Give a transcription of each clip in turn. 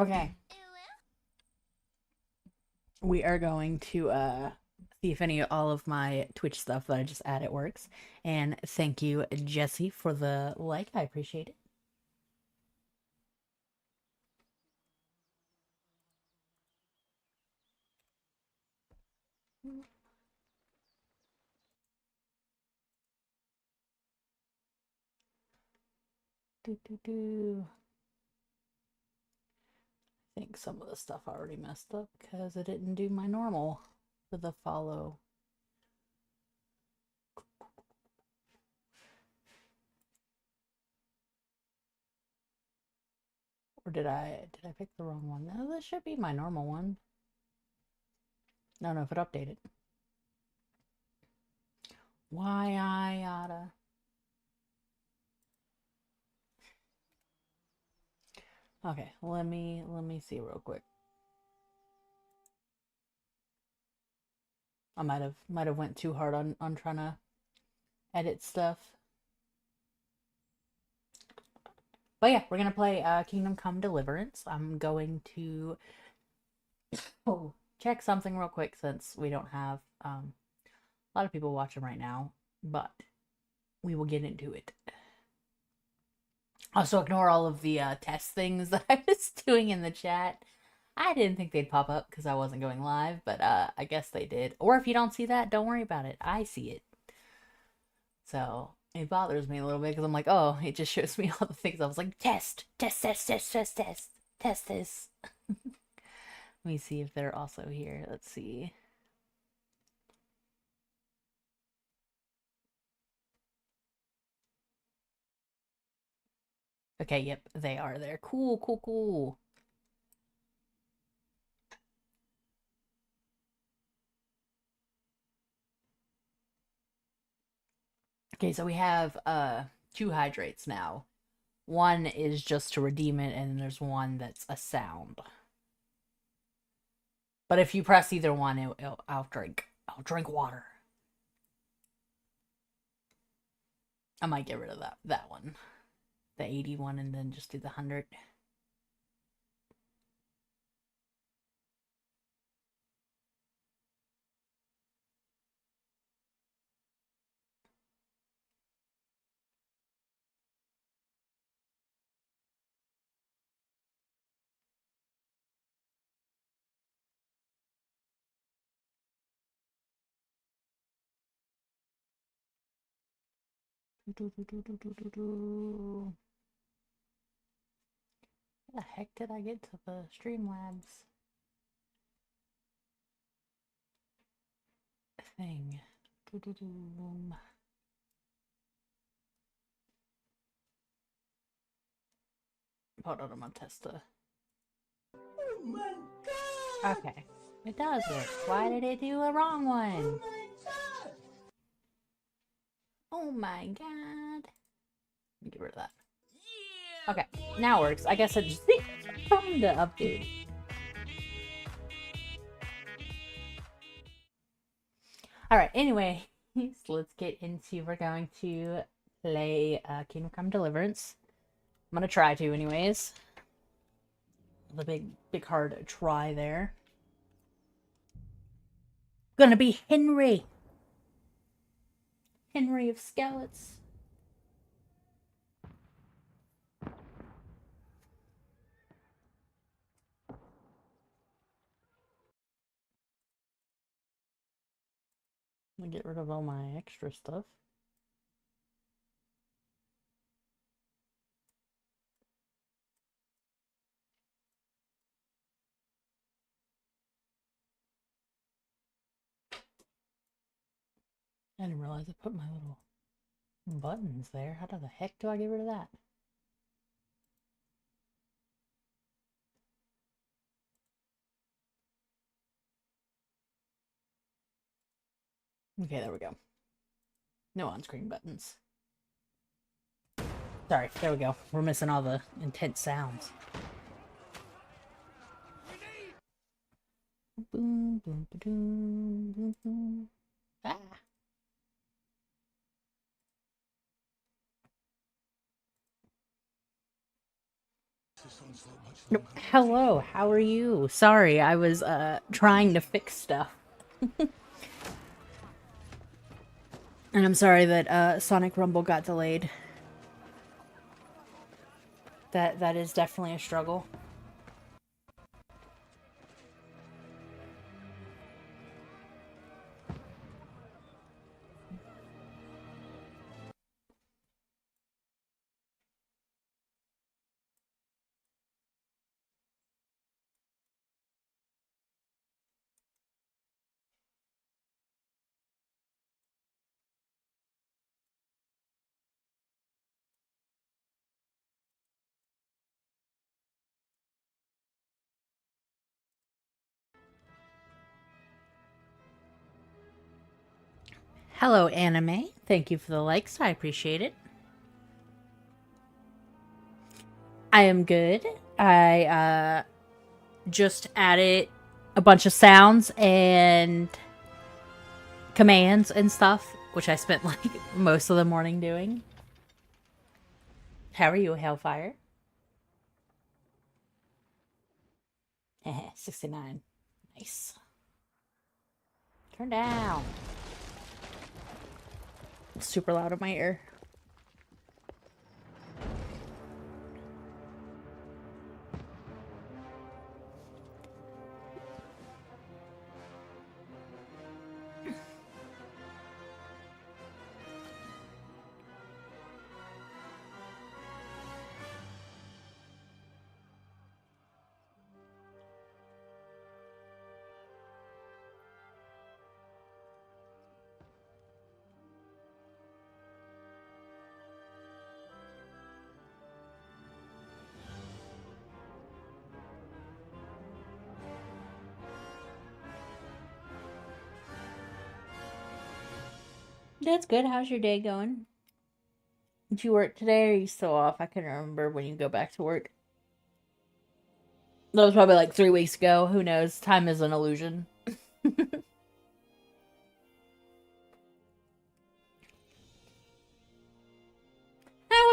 Okay. We are going to see if all of my Twitch stuff that I just added works. And thank you, Jesse, for the like. I appreciate it. Do, do, do. I think some of the stuff already messed up because I didn't do my normal for the follow. Or did I pick the wrong one? No, this should be my normal one. No, if it updated. Why I oughta. Okay, let me see real quick. I might have went too hard on trying to edit stuff. But yeah, we're gonna play Kingdom Come Deliverance. I'm going to check something real quick since we don't have a lot of people watching right now, but we will get into it. Also, ignore all of the test things that I was doing in the chat. I didn't think they'd pop up because I wasn't going live, but I guess they did. Or if you don't see that, don't worry about it. I see it. So it bothers me a little bit because I'm like, oh, it just shows me all the things. I was like, test, test, test, test, test, test, test this. Let me see if they're also here. Let's see. Okay, yep, they are there. Cool, cool, cool. Okay, so we have two hydrates now. One is just to redeem it, and there's one that's a sound. But if you press either one, I'll drink. I'll drink water. I might get rid of that one, the 81, and then just do the 100. How the heck did I get to the Streamlabs thing? Hold on, I'm gonna test the. Oh my god! Okay, it does work. Why did it do a wrong one? Oh my god! Let me get rid of that. Okay, now it works. I guess it just needs time to update. Alright, anyway, let's get into, we're going to play Kingdom Come Deliverance. I'm gonna try to anyways. The big hard try there. Gonna be Henry. Henry of Skeleton. I'm gonna get rid of all my extra stuff. I didn't realize I put my little buttons there. How the heck do I get rid of that? Okay, there we go. No on-screen buttons. Sorry, there we go. We're missing all the intense sounds. Boom, boom, boom, boom, boom. Ah! Hello, how are you? Sorry, I was trying to fix stuff. And I'm sorry that Sonic Rumble got delayed. That is definitely a struggle. Hello, anime. Thank you for the likes. I appreciate it. I am good. I just added a bunch of sounds and commands and stuff, which I spent like most of the morning doing. How are you, Hellfire? 69. Nice. Turn down. Super loud in my ear. That's good. How's your day going? Did you work today or are you still off? I couldn't remember when you go back to work. That was probably like 3 weeks ago. Who knows? Time is an illusion. That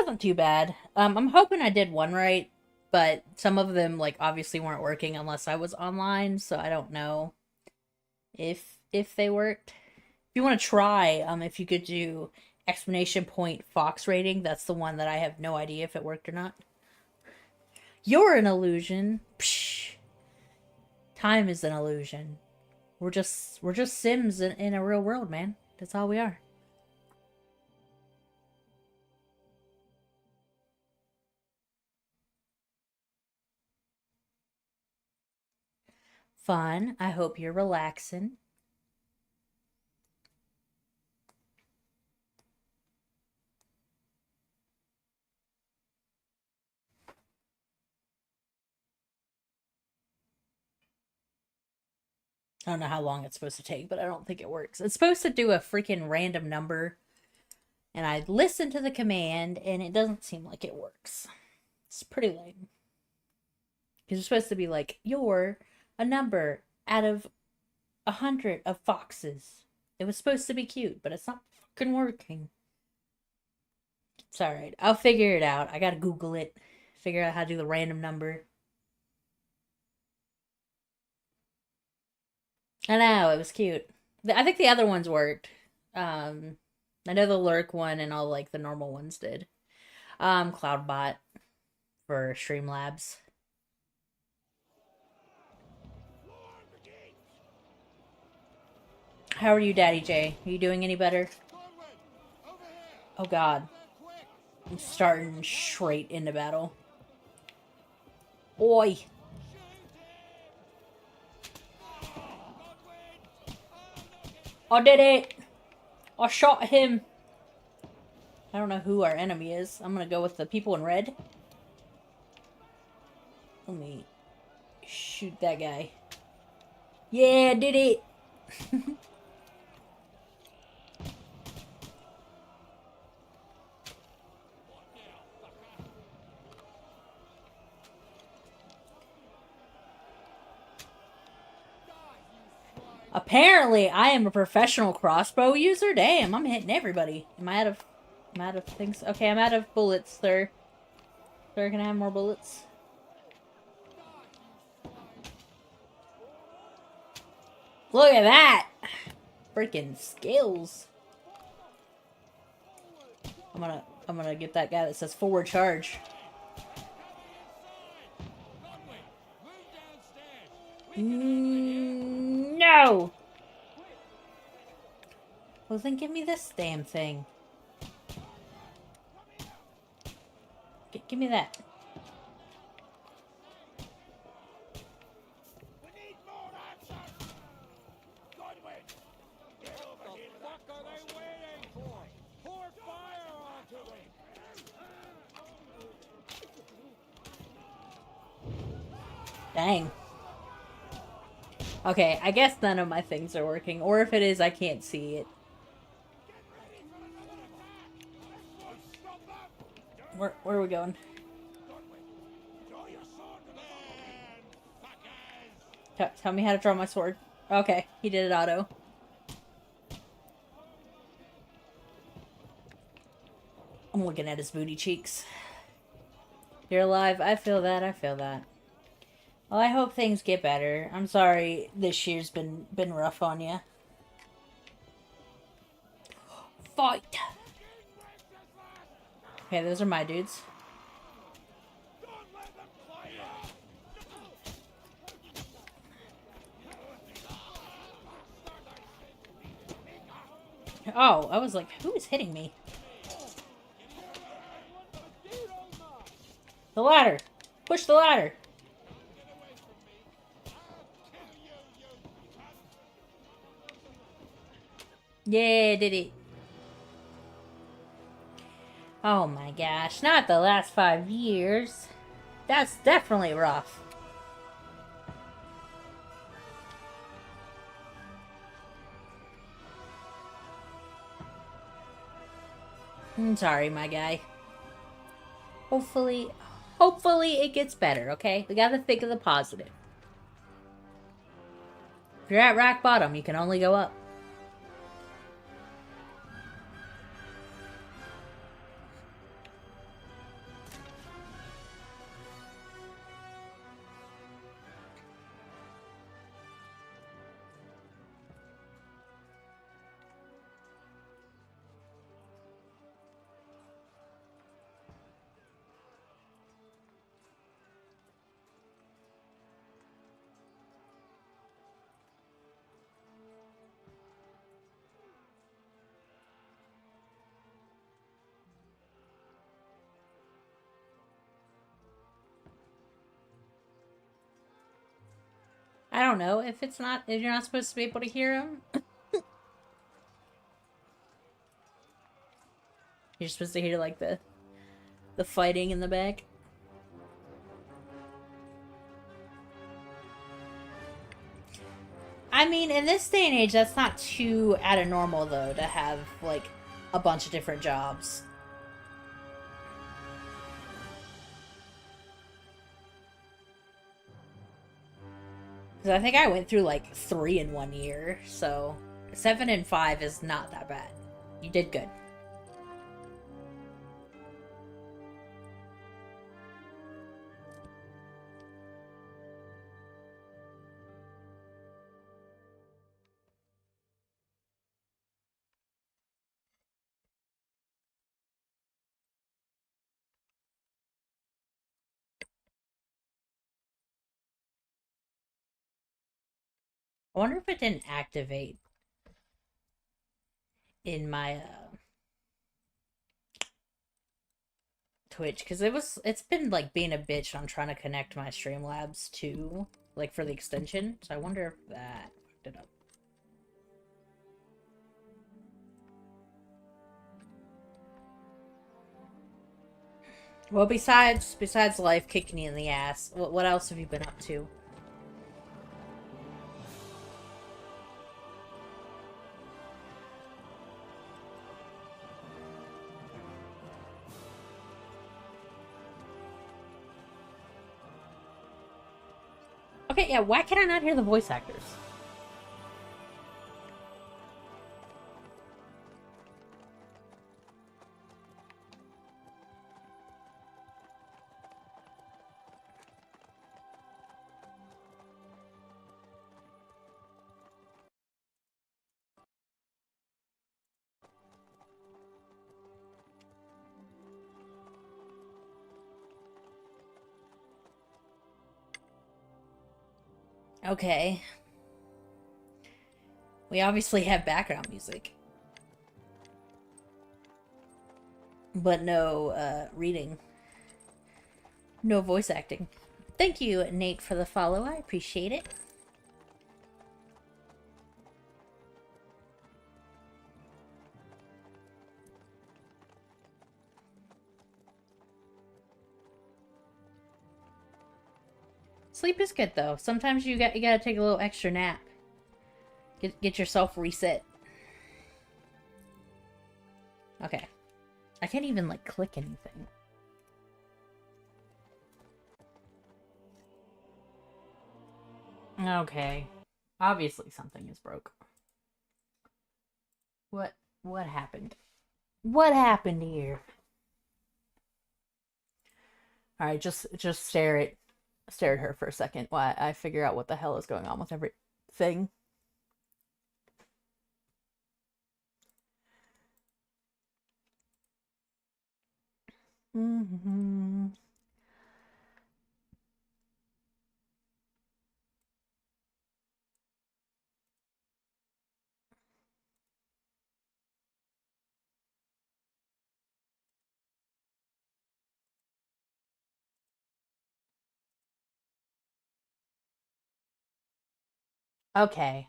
wasn't too bad. I'm hoping I did one right, but some of them like obviously weren't working unless I was online, so I don't know if they worked. If you want to try, if you could do exclamation point Fox rating, that's the one that I have no idea if it worked or not. You're an illusion. Psh. Time is an illusion. We're just Sims in a real world, man. That's all we are. Fun. I hope you're relaxing. I don't know how long it's supposed to take, but I don't think it works. It's supposed to do a freaking random number, and I listened to the command, and it doesn't seem like it works. It's pretty lame. Because you're supposed to be like, you're a number out of 100 of foxes. It was supposed to be cute, but it's not fucking working. It's alright. I'll figure it out. I gotta Google it. Figure out how to do the random number. I know, it was cute. I think the other ones worked. I know the lurk one and all like the normal ones did. Cloudbot for Streamlabs. How are you, Daddy J? Are you doing any better? Oh god. I'm starting straight into battle. Oi! I did it! I shot him! I don't know who our enemy is. I'm gonna go with the people in red. Let me shoot that guy. Yeah, did it! Apparently, I am a professional crossbow user. Damn, I'm hitting everybody. Am I out of things? Okay, I'm out of bullets, sir. Sir, can I have more bullets? Look at that! Freaking skills. I'm gonna get that guy that says forward charge. No! Well, then give me this damn thing. Give me that. Dang. Okay, I guess none of my things are working. Or if it is, I can't see it. Where are we going? Tell me how to draw my sword. Okay, he did it auto. I'm looking at his booty cheeks. You're alive. I feel that. I feel that. Well, I hope things get better. I'm sorry this year's been rough on you. Fight! Okay, those are my dudes. Oh, I was like, who is hitting me? The ladder! Push the ladder! Yeah, did it. Oh my gosh, not the last 5 years. That's definitely rough. I'm sorry, my guy. Hopefully it gets better, okay? We gotta think of the positive. If you're at rock bottom, you can only go up. I don't know if you're not supposed to be able to hear him. You're supposed to hear like the fighting in the back. I mean, in this day and age, that's not too out of normal though to have like a bunch of different jobs. Because I think I went through like 3 in 1 year, so 7 and 5 is not that bad. You did good. I wonder if it didn't activate in my Twitch, because it's been like being a bitch on trying to connect my Streamlabs to like for the extension. So I wonder if that fucked it up. Well, besides life kicking you in the ass, what else have you been up to? Okay, yeah, why can I not hear the voice actors? Okay. We obviously have background music. But no reading. No voice acting. Thank you, Nate, for the follow. I appreciate it. Sleep is good though. Sometimes you gotta take a little extra nap. Get yourself reset. Okay. I can't even like click anything. Okay. Obviously something is broke. What happened? What happened here? Alright, just stare at her for a second while I figure out what the hell is going on with everything. Mm-hmm. Okay.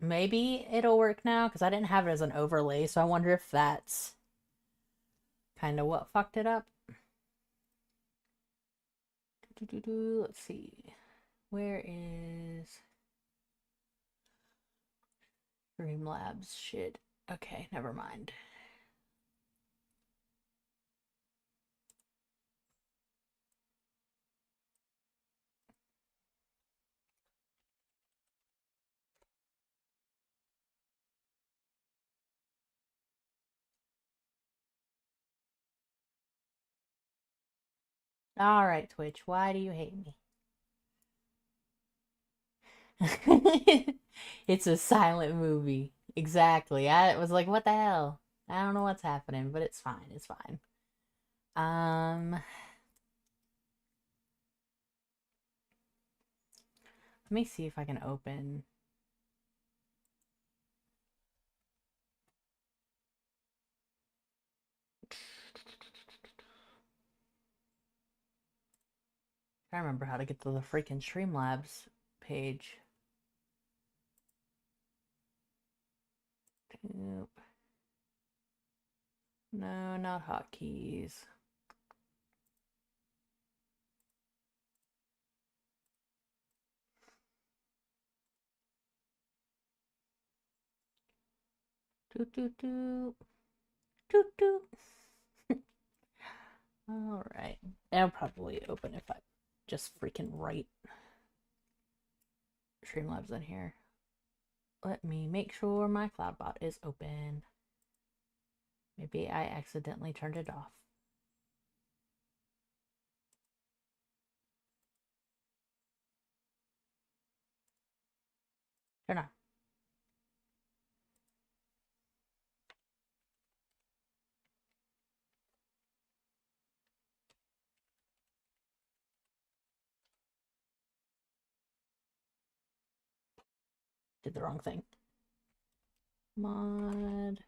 Maybe it'll work now because I didn't have it as an overlay, so I wonder if that's kind of what fucked it up. Let's see. Where is Streamlabs shit? Okay, never mind. Alright, Twitch, why do you hate me? It's a silent movie. Exactly. I was like, what the hell? I don't know what's happening, but it's fine. It's fine. Let me see if I can open. I remember how to get to the freaking Streamlabs page. Nope. No, not hotkeys. Doot doot doot. Doot doot. Alright. It'll probably open if I just freaking write Streamlabs in here. Let me make sure my CloudBot is open. Maybe I accidentally turned it off. Turn on. Did the wrong thing. Mod.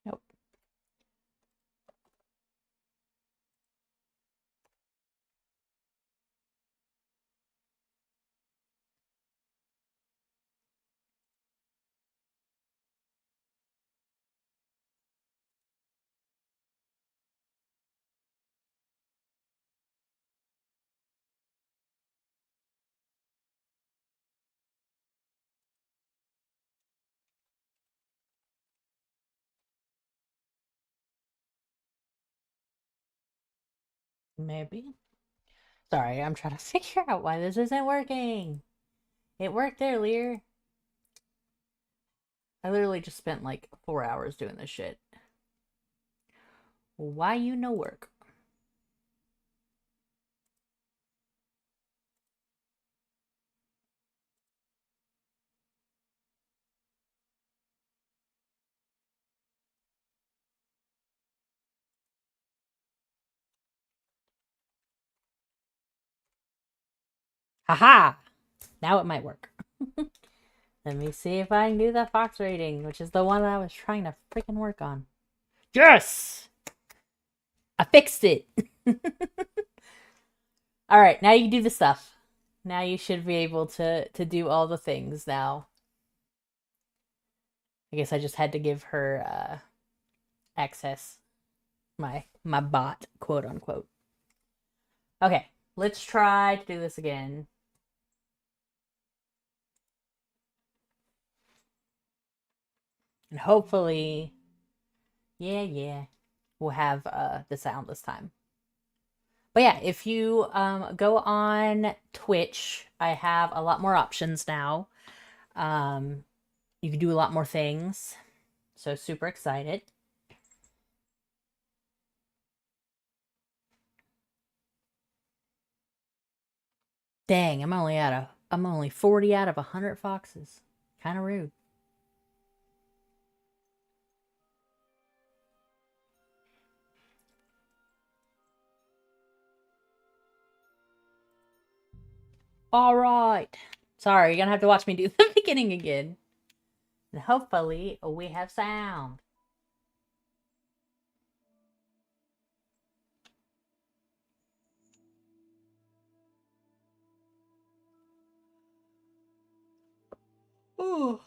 Nope. Maybe. Sorry, I'm trying to figure out why this isn't working. It worked earlier. I literally just spent like 4 hours doing this shit. Why you no work? Haha! Now it might work. Let me see if I can do the fox rating, which is the one I was trying to freaking work on. Yes! I fixed it! Alright, now you do the stuff. Now you should be able to do all the things now. I guess I just had to give her access. My bot, quote unquote. Okay, let's try to do this again. And hopefully, yeah, we'll have the sound this time. But yeah, if you go on Twitch, I have a lot more options now. You can do a lot more things. So super excited. Dang, I'm only 40 out of 100 foxes. Kind of rude. All right. Sorry, you're gonna have to watch me do the beginning again. And hopefully we have sound. Ooh.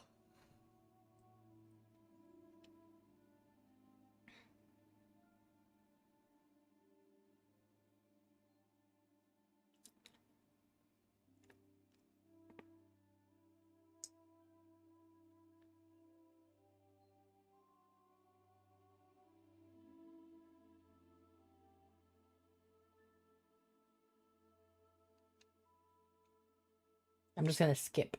I'm just gonna skip.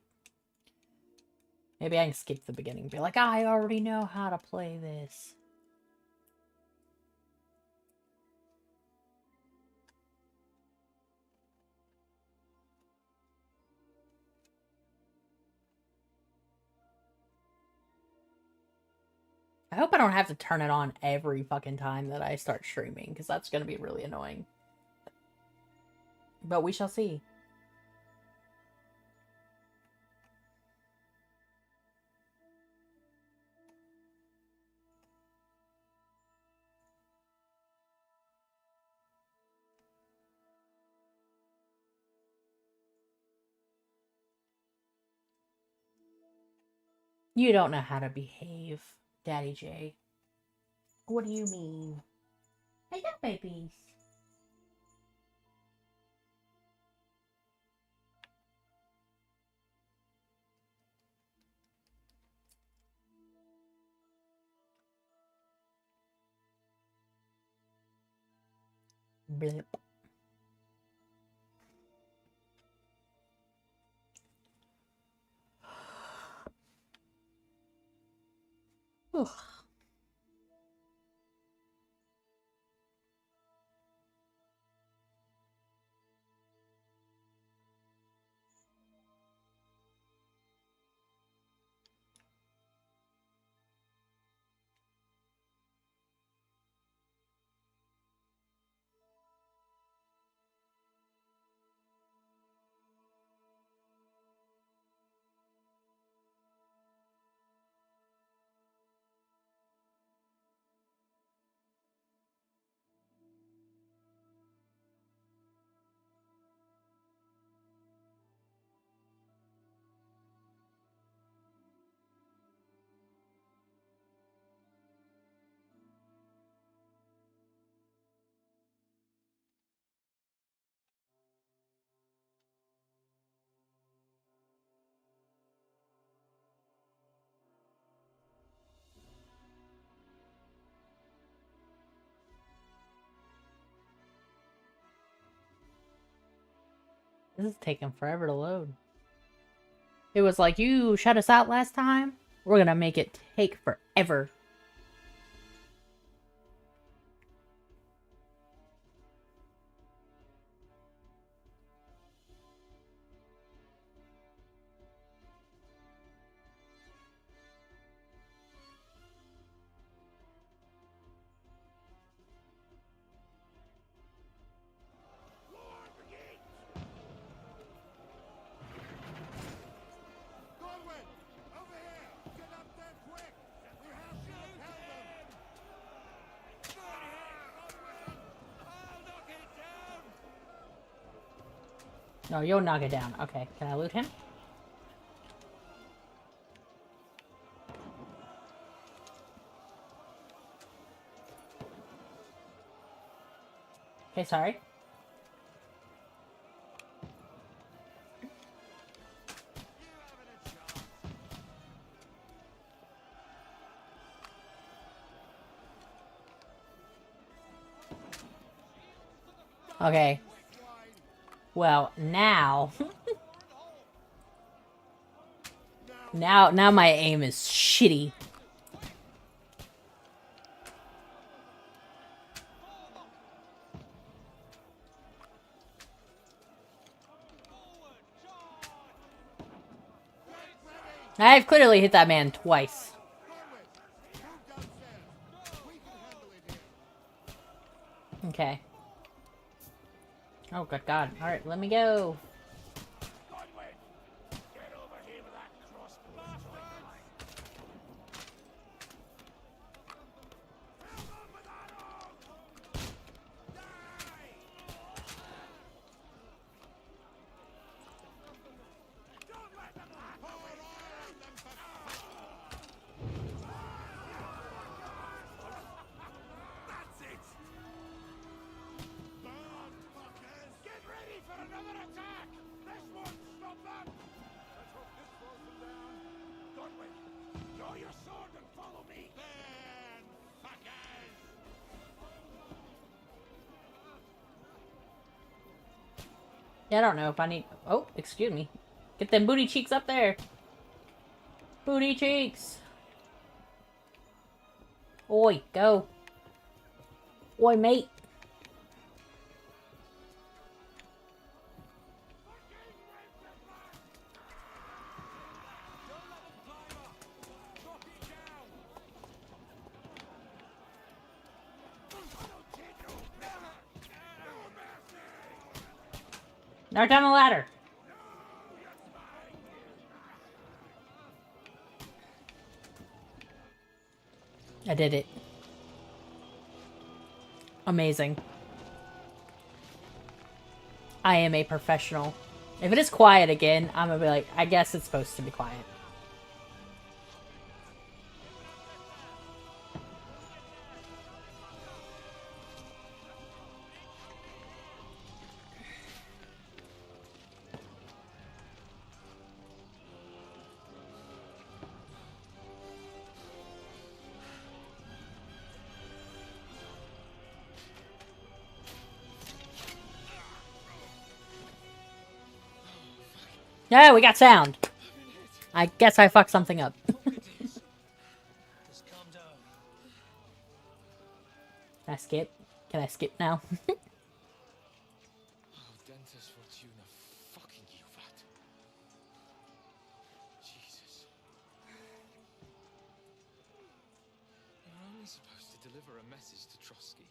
Maybe I can skip the beginning. Be like, I already know how to play this. I hope I don't have to turn it on every fucking time that I start streaming, because that's gonna be really annoying. But we shall see. You don't know how to behave, Daddy J. What do you mean? Hello, babies. Blip. Ugh. This is taking forever to load. It was like, you shut us out last time? We're gonna make it take forever. No, you'll knock it down. Okay, can I loot him? Okay, sorry. Okay. Well, now... now my aim is shitty. I've clearly hit that man twice. Okay. Oh, good God. Alright, let me go. Yeah, I don't know if I need... Oh, excuse me. Get them booty cheeks up there. Booty cheeks. Oi, go. Oi, mate. Knock down the ladder. I did it. Amazing. I am a professional. If it is quiet again, I'm gonna be like, I guess it's supposed to be quiet. Yeah, we got sound. I guess I fucked something up. Can I skip? Can I skip now? Dentes Fortuna, fucking you, vat. Jesus. You're only supposed to deliver a message to Trotsky.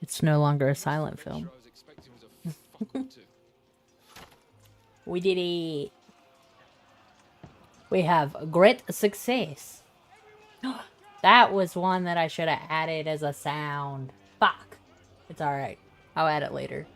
It's no longer a silent film. I was expecting was a fuck or two. We did it. We have great success. That was one that I should have added as a sound. Fuck. It's alright. I'll add it later.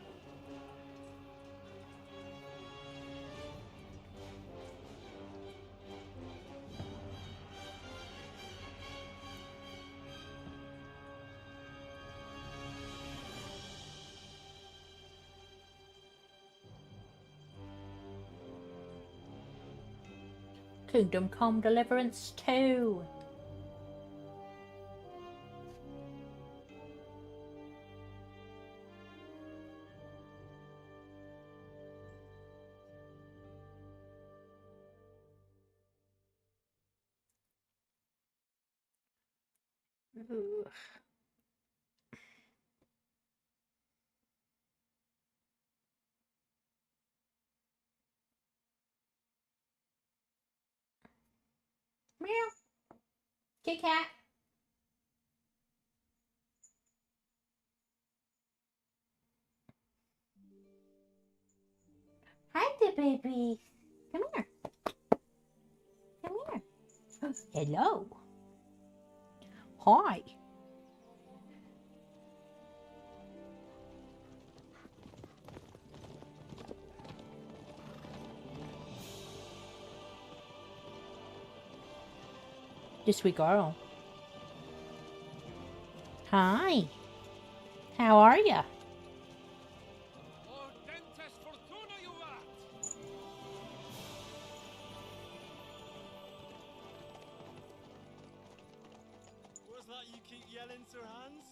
Kingdom Come Deliverance 2. Ooh. Meow. Kit Kat. Hi there, baby. Come here. Come here. Hello. Hi. This sweet girl. Hi. How are ya? Ordentes fortuna juvat! What's that you keep yelling, Sir Hans?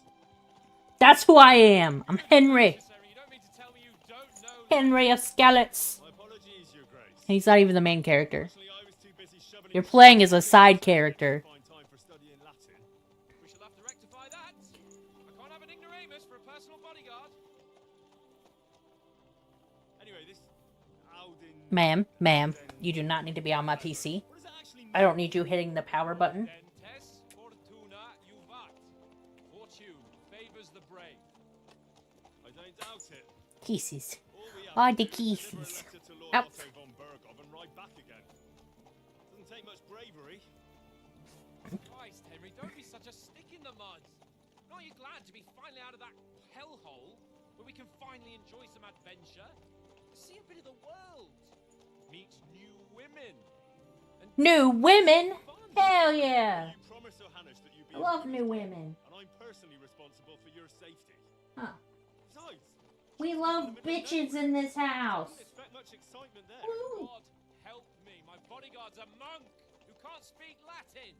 That's who I am. I'm Henry. Necessary, you don't mean to tell me you don't know that? Henry of Skalitz. My apologies, Your Grace. He's not even the main character. Actually, I was too busy shoving You're it playing down as a my side throat character. to find time for studying Latin. We shall have to rectify that. I can't have an ignoramus for a personal bodyguard. Anyway, this Alden... Ma'am, you do not need to be on my PC. What does that actually mean? I don't need you hitting the power button. Ordentes fortuna juvat. Fortune favors the brave. I don't doubt it. Kisses. All we have Oh, to the do is deliver a kisses. letter to Lord Ouch. Otto von Bergov and ride back again. Doesn't take much bravery. Christ, Henry, don't be such a stick in the mud. Aren't you glad to be finally out of that hellhole where we can finally enjoy some adventure? See a bit of the world. Meet new women. And New women? fun. Hell yeah. You promise, Sir Hanush, that you'll be I love new women. and I'm personally responsible for your safety. Huh. Besides, We love bitches in this house. I didn't expect much excitement there. Woo. God help me, my bodyguard's a monk who can't speak Latin.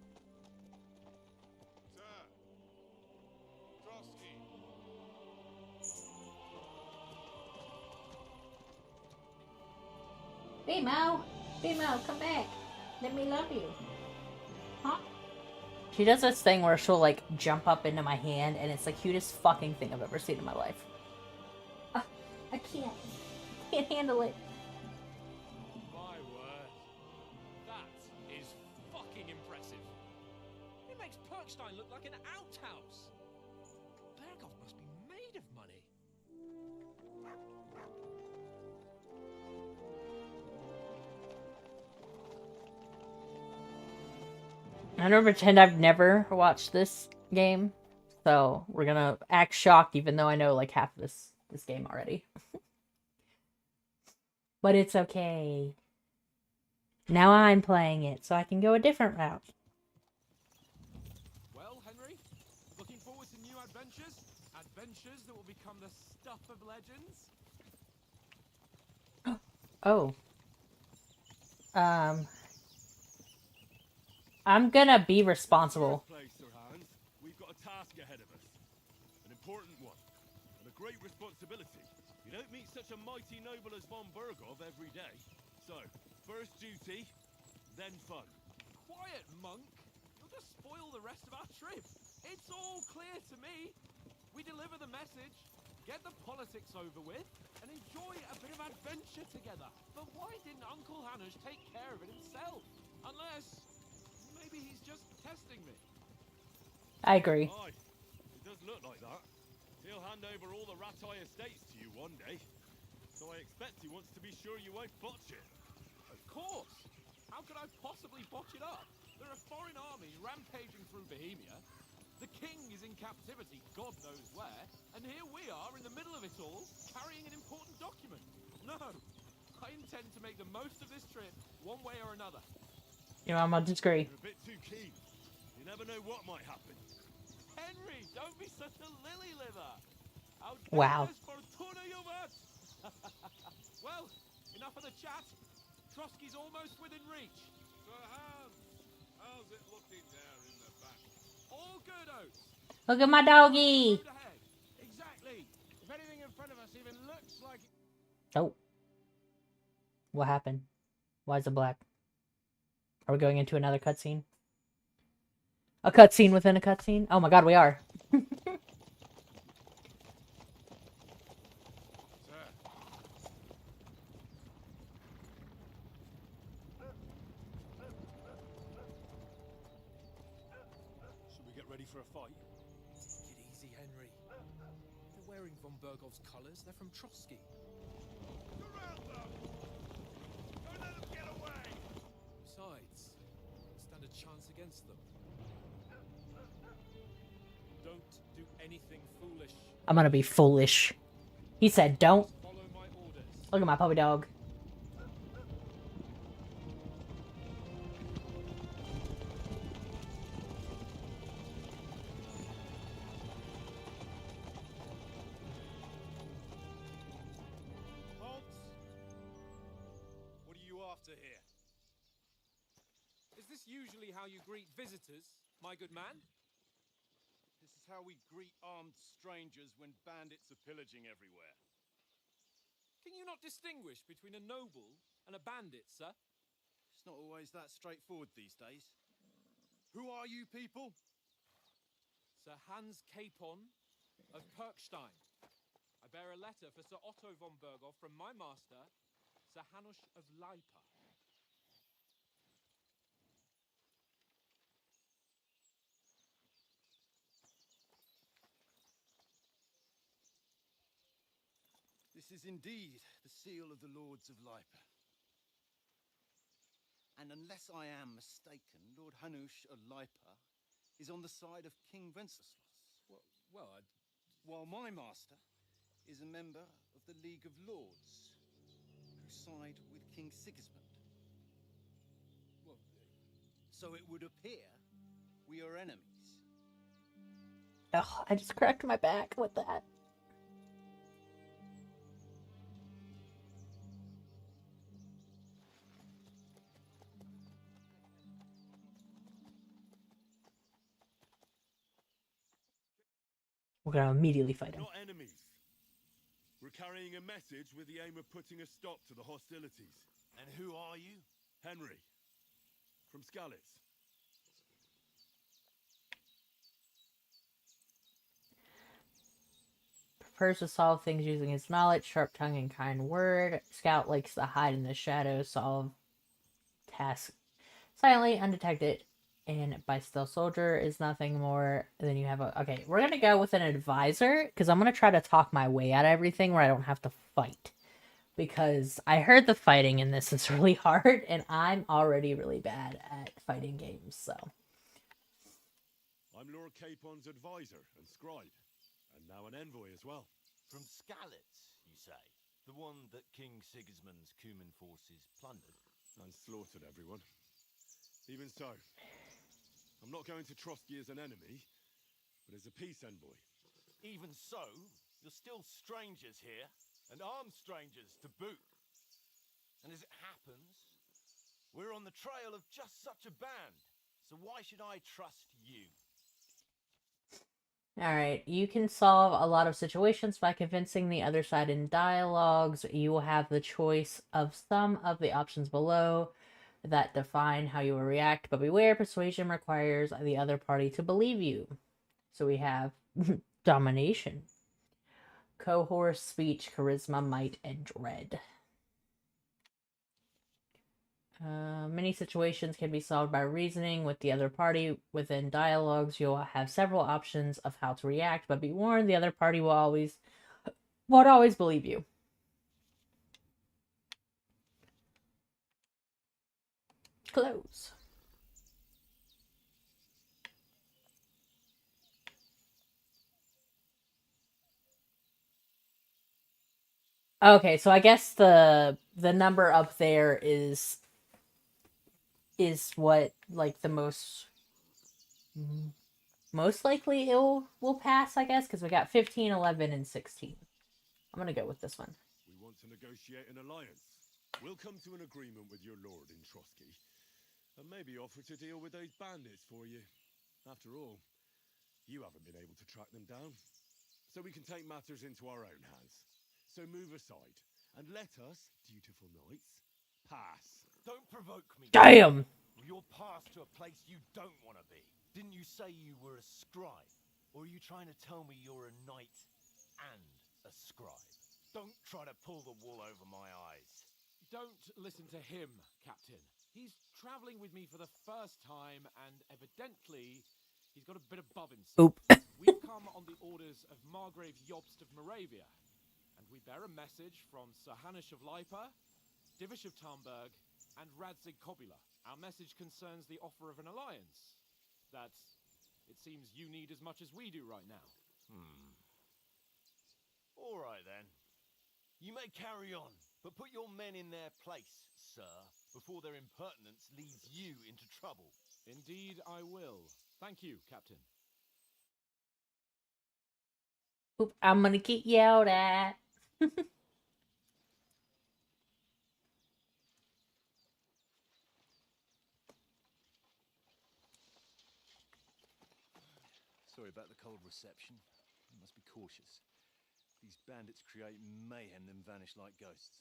Sir, Trotsky, Bimo, come back. Let me love you. Huh? She does this thing where she'll like jump up into my hand, and it's the cutest fucking thing I've ever seen in my life. I can't handle it. My word. That is fucking impressive. It makes Perkstein look like an outhouse. Bergov must be made of money. I'm gonna pretend I've never watched this game, so we're gonna act shocked, even though I know like half of this game already. But it's okay. Now I'm playing it, so I can go a different route. Well, Henry, looking forward to new adventures? Adventures that will become the stuff of legends? Oh. I'm gonna be responsible. First place, Sir Hans, we've got a task ahead of us. An important one. And a great responsibility. You don't meet such a mighty noble as von Bergov every day. So, first duty, then fun. Quiet, monk. You'll just spoil the rest of our trip. It's all clear to me. We deliver the message, get the politics over with, and enjoy a bit of adventure together. But why didn't Uncle Hanush take care of it himself? Unless, maybe he's just testing me. I agree. Aye, it does look like that. He'll hand over all the Ratai estates to you one day. So I expect he wants to be sure you won't botch it. Of course. How could I possibly botch it up? There are foreign armies rampaging through Bohemia. The king is in captivity, God knows where. And here we are in the middle of it all, carrying an important document. No, I intend to make the most of this trip, one way or another. You know, I'm gonna disagree. You're a bit too keen. You never know what might happen. Henry, don't be such a lily liver. Wow. Fortuna juvat. Well, enough of the chat. Trotsky's almost within reach. Sir Hans, how's it looking there in the back? All good, Oates. Look at my doggy. Road ahead. Exactly. If anything in front of us even looks like... Oh. What happened? Why is it black? Are we going into another cutscene? A cutscene within a cutscene? Oh my god, we are. Sir, Should we get ready for a fight? Take it easy, Henry. They're wearing von Bergov's colours. They're from Trotsky. surround them! Don't let them get away! Besides, stand a chance against them. Don't do anything foolish. I'm gonna be foolish. He said don't. Follow my orders. Look at my puppy dog. after here? Is this usually how you greet visitors, my good man? This is how we greet armed strangers when bandits are pillaging everywhere. Can you not distinguish between a noble and a bandit, sir? It's not always that straightforward these days. Who are you people? Sir Hans Capon of Perkstein. I bear a letter for Sir Otto von Berghoff from my master, Sir Hanush of Leipa. This is indeed the seal of the Lords of Leipa. And unless I am mistaken, Lord Hanush of Leipa is on the side of King Wenceslas. Well, While my master is a member of the League of Lords, who side with King Sigismund. well, So it would appear we are enemies. Oh, I just cracked my back with that. We're gonna immediately fight him. Not enemies. We're carrying a message with the aim of putting a stop to the hostilities. And who are you? Henry, from Skalitz. Prefers to solve things using his knowledge, sharp tongue, and kind word. Scout likes to hide in the shadows, solve tasks silently, undetected, and by stealth. Soldier is nothing more than you have a... Okay, we're gonna go with an advisor, because I'm gonna try to talk my way out of everything where I don't have to fight. Because I heard the fighting in this is really hard, and I'm already really bad at fighting games, so... I'm Lord Capon's advisor and scribe, and now an envoy as well. From Skalitz, you say? The one that King Sigismund's Cuman forces plundered? And slaughtered everyone. Even so, I'm not going to Trotsky as an enemy, but as a peace envoy. Even so, you're still strangers here, and armed strangers to boot. And as it happens, we're on the trail of just such a band, so why should I trust you? Alright, you can solve a lot of situations by convincing the other side in dialogues. You will have the choice of some of the options below that define how you will react, but beware, persuasion requires the other party to believe you. So we have domination, coerce, speech, charisma, might, and dread. Many situations can be solved by reasoning with the other party. Within dialogues, you'll have several options of how to react, but be warned, the other party won't always believe you. Close. Okay, so I guess the number up there is what, like, the most likely it will pass, I guess, because we got 15, 11, and 16. I'm gonna go with this one. We want to negotiate an alliance. We'll come to an agreement with your lord in Trotsky, and maybe offer to deal with those bandits for you. After all, you haven't been able to track them down, so we can take matters into our own hands. So move aside, and let us, dutiful knights, pass. Don't provoke me. Damn! You're passed to a place you don't want to be. Didn't you say you were a scribe? Or are you trying to tell me you're a knight and a scribe? Don't try to pull the wool over my eyes. Don't listen to him, Captain. He's traveling with me for the first time, and evidently, he's got a bit above himself. Oop. We've come on the orders of Margrave Jobst of Moravia, and we bear a message from Sir Hanush of Leipa, Divish of Tarnberg, and Radzig Kobula. Our message concerns the offer of an alliance that it seems you need as much as we do right now. All right, then. You may carry on, but put your men in their place, sir, before their impertinence leads you into trouble. Indeed, I will. Thank you, Captain. Oop, I'm gonna get yelled at. Sorry about the cold reception. You must be cautious. These bandits create mayhem, then vanish like ghosts.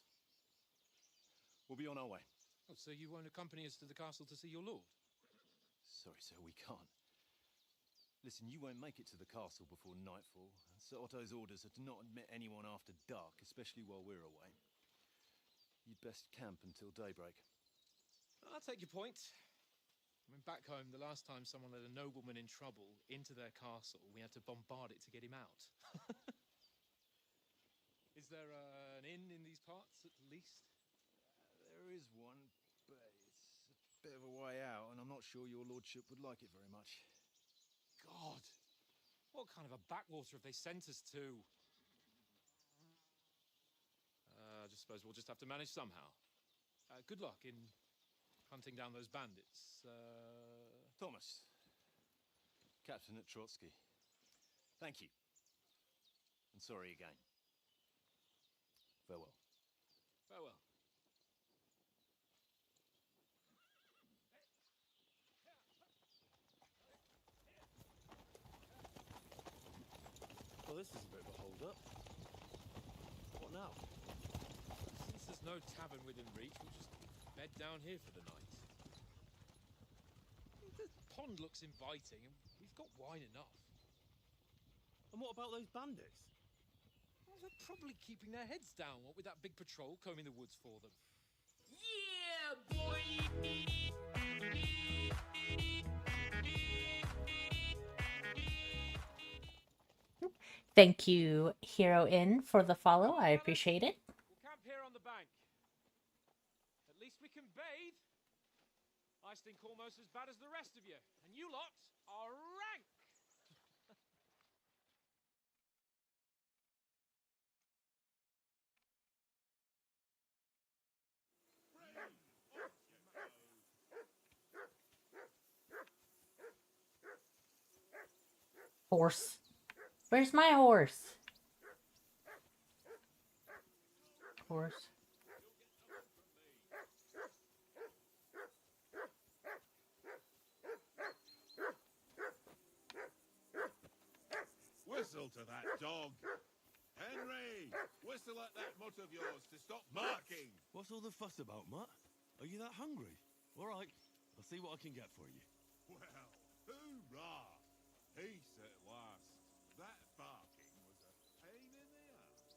We'll be on our way. Oh, so you won't accompany us to the castle to see your lord? Sorry, sir, we can't. Listen, you won't make it to the castle before nightfall. Sir Otto's orders are to not admit anyone after dark, especially while we're away. You'd best camp until daybreak. I'll take your point. I mean, back home, the last time someone led a nobleman in trouble into their castle, we had to bombard it to get him out. Is there an inn in these parts, at least? There is one, but it's a bit of a way out, and I'm not sure your lordship would like it very much. God! What kind of a backwater have they sent us to? I just suppose we'll just have to manage somehow. Good luck in hunting down those bandits. Thomas, captain at Trotsky. Thank you. And sorry again. Farewell. Farewell. Well, this is a bit of a hold-up. What now? Since there's no tavern within reach, we'll just bed down here for the night. The pond looks inviting, and we've got wine enough. And what about those bandits? Well, they're probably keeping their heads down, what with that big patrol combing the woods for them. Yeah, boy! Thank you, Hero Inn, for the follow. I appreciate it. We'll camp here on the bank. At least we can bathe. I stink almost as bad as the rest of you, and you lot are rank! Horse. Where's my horse? Horse. Whistle to that dog. Henry, whistle at that mutt of yours to stop barking. What's all the fuss about, Mutt? Are you that hungry? All right, I'll see what I can get for you. Well, hoorah! Peace at last. That barking was a pain in the ass.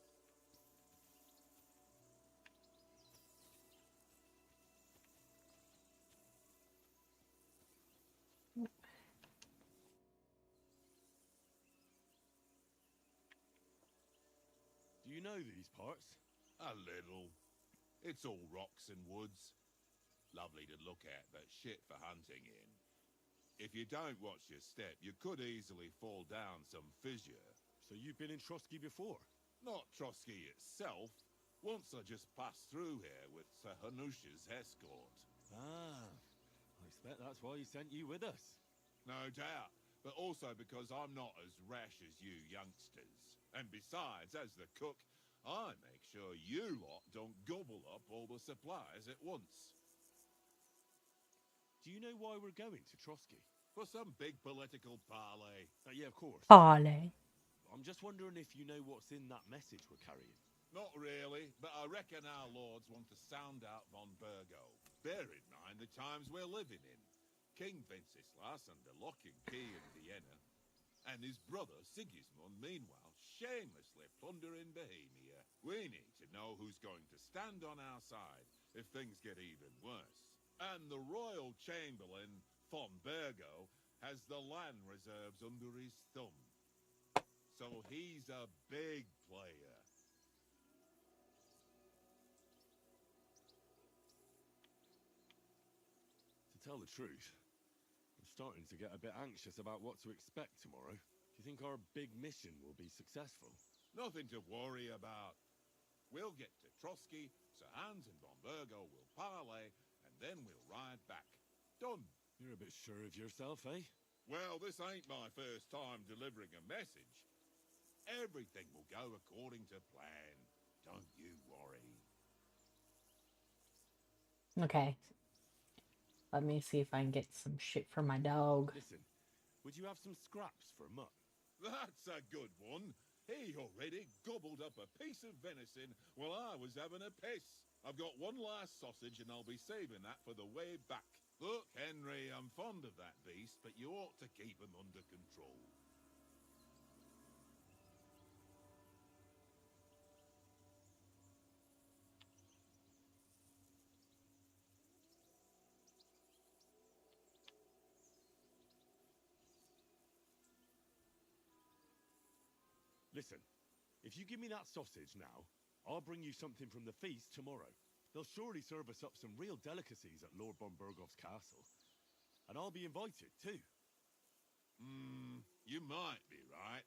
Do you know these parts? A little. It's all rocks and woods. Lovely to look at, but shit for hunting in. If you don't watch your step, you could easily fall down some fissure. So you've been in Trotsky before? Not Trotsky itself. Once I just passed through here with Sir Hanusha's escort. Ah, I expect that's why he sent you with us. No doubt, but also because I'm not as rash as you youngsters. And besides, as the cook, I make sure you lot don't gobble up all the supplies at once. Do you know why we're going to Trotsky? For some big political parley. Yeah, of course. Parley. I'm just wondering if you know what's in that message we're carrying. Not really, but I reckon our lords want to sound out von Burgo. Bear in mind the times we're living in. King Wenceslas under lock and key in Vienna, and his brother Sigismund, meanwhile, shamelessly plundering Bohemia. We need to know who's going to stand on our side if things get even worse. And the Royal Chamberlain, von Burgo, has the land reserves under his thumb. So he's a big player. To tell the truth, I'm starting to get a bit anxious about what to expect tomorrow. Do you think our big mission will be successful? Nothing to worry about. We'll get to Trotsky, Sir Hans and von Burgo will parley, and then we'll ride back. Done. You're a bit sure of yourself, eh? Well, this ain't my first time delivering a message. Everything will go according to plan. Don't you worry. Okay. Let me see if I can get some shit for my dog. Listen, Would you have some scraps for Mutt? That's a good one. He already gobbled up a piece of venison while I was having a piss. I've got one last sausage and I'll be saving that for the way back. Look, Henry, I'm fond of that beast, but you ought to keep him under control. Listen, if you give me that sausage now, I'll bring you something from the feast tomorrow. They'll surely serve us up some real delicacies at Lord von Bergov's castle. And I'll be invited, too. You might be right.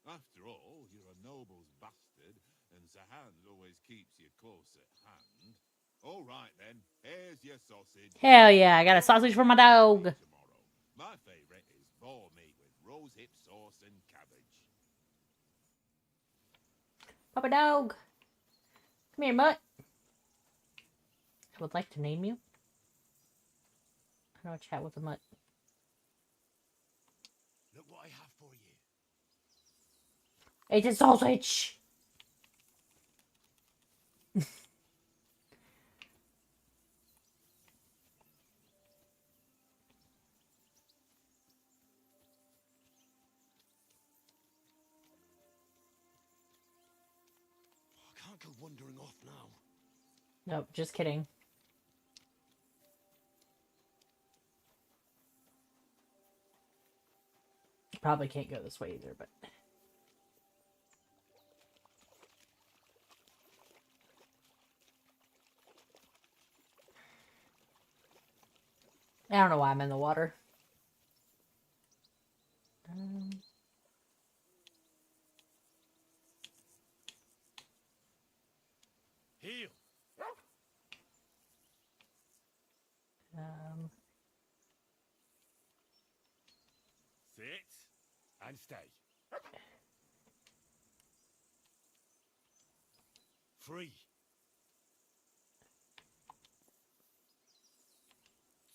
After all, you're a noble's bastard, and Sir Hans always keeps you close at hand. All right, then. Here's your sausage. Hell yeah, I got a sausage for my dog. Tomorrow. My favourite is boar meat with rosehip sauce and cabbage. Papa dog. Come here, Mutt. I would like to name you. I know chat with a Mutt. Look what I have for you. It's a sausage. I can't go wandering off now. Nope, just kidding. Probably can't go this way either, but... I don't know why I'm in the water. Heel. Sit and stay. Free.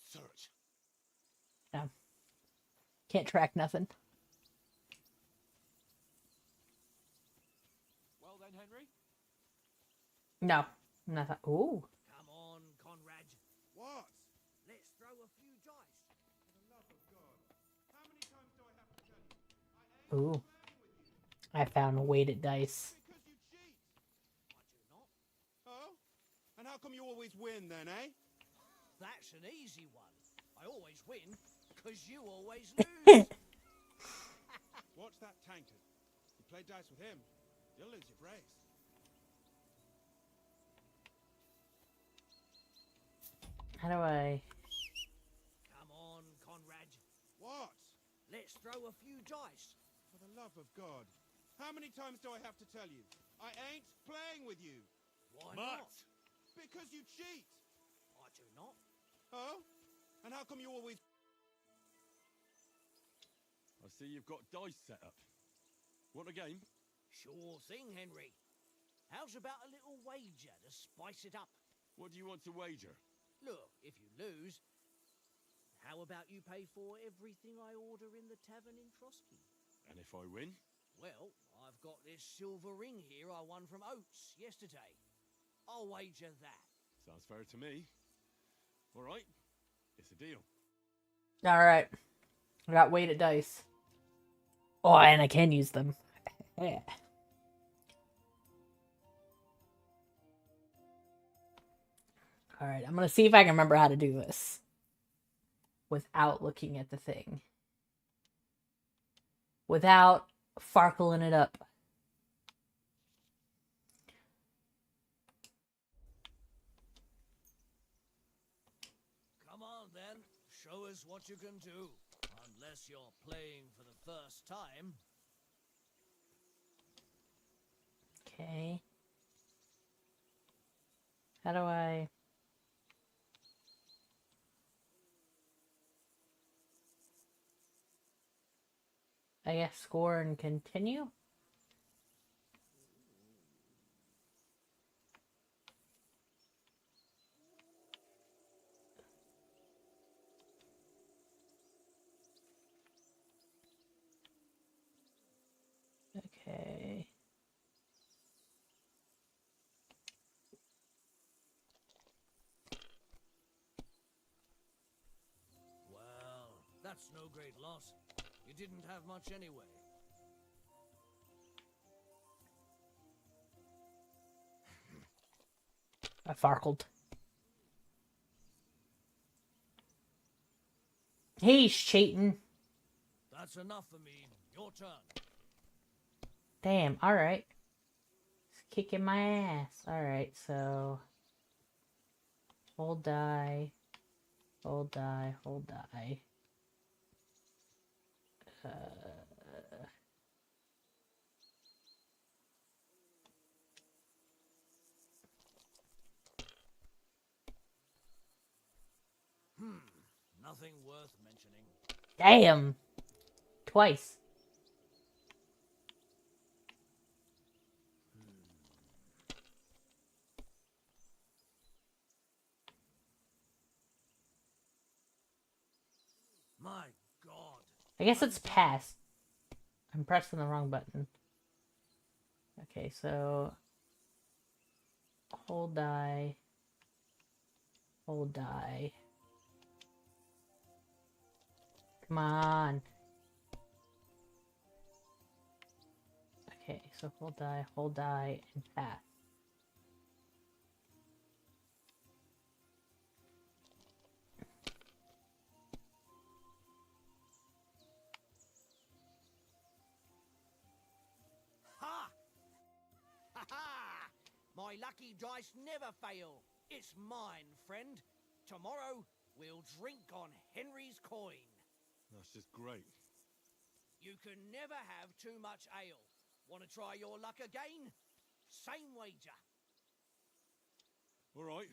Search. No. Can't track nothing. Well then, Henry. No. Nothing. Ooh. Come on, Conrad. What? Let's throw a few dice. For the love of God. How many times do I have to tell you? I ain't Ooh. playing with you. I found weighted dice. Because you cheat. I do not. Oh? And how come you always win then, eh? That's an easy one. I always win because you always lose. Watch that tankard. You play dice with him, you'll lose your brace. How do I... Come on, Conrad. What? Let's throw a few dice. For the love of God. How many times do I have to tell you? I ain't playing with you. Why Mutt. not? Because you cheat. I do not. Oh? And how come you always... I see you've got dice set up. Want a game? Sure thing, Henry. How's about a little wager to spice it up? What do you want to wager? Look, if you lose, how about you pay for everything I order in the tavern in Trotsky? And if I win? Well, I've got this silver ring here I won from Oates yesterday. I'll wager that. Sounds fair to me. All right. It's a deal. Alright. I got weighted dice. Oh, and I can use them. Yeah. Alright, I'm gonna see if I can remember how to do this. Without looking at the thing. Without farkling it up. Come on, then. Show us what you can do. Unless you're playing for the first time. Okay. How do I... I guess score and continue? that's no great loss. You didn't have much anyway. I farkled. He's cheating. That's enough for me. Your turn. Damn, alright. He's kicking my ass. Alright, so... Hold die. Hold die. Hold die. Nothing worth mentioning. Damn! Twice. My God. I guess it's pass. I'm pressing the wrong button. Okay, so... Hold die. Hold die. Come on. Okay, so hold die, and pass. Ha! Ha ha! My lucky dice never fail. It's mine, friend. Tomorrow, we'll drink on Henry's coin. That's just great. You can never have too much ale. Want to try your luck again? Same wager. All right,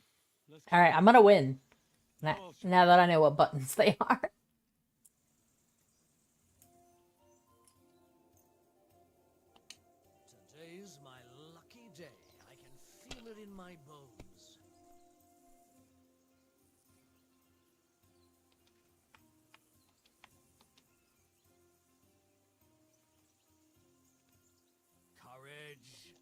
let's. Alright, I'm gonna win. Now, Oh, now that I know what buttons they are. Today's my lucky day. I can feel it in my bones. Courage.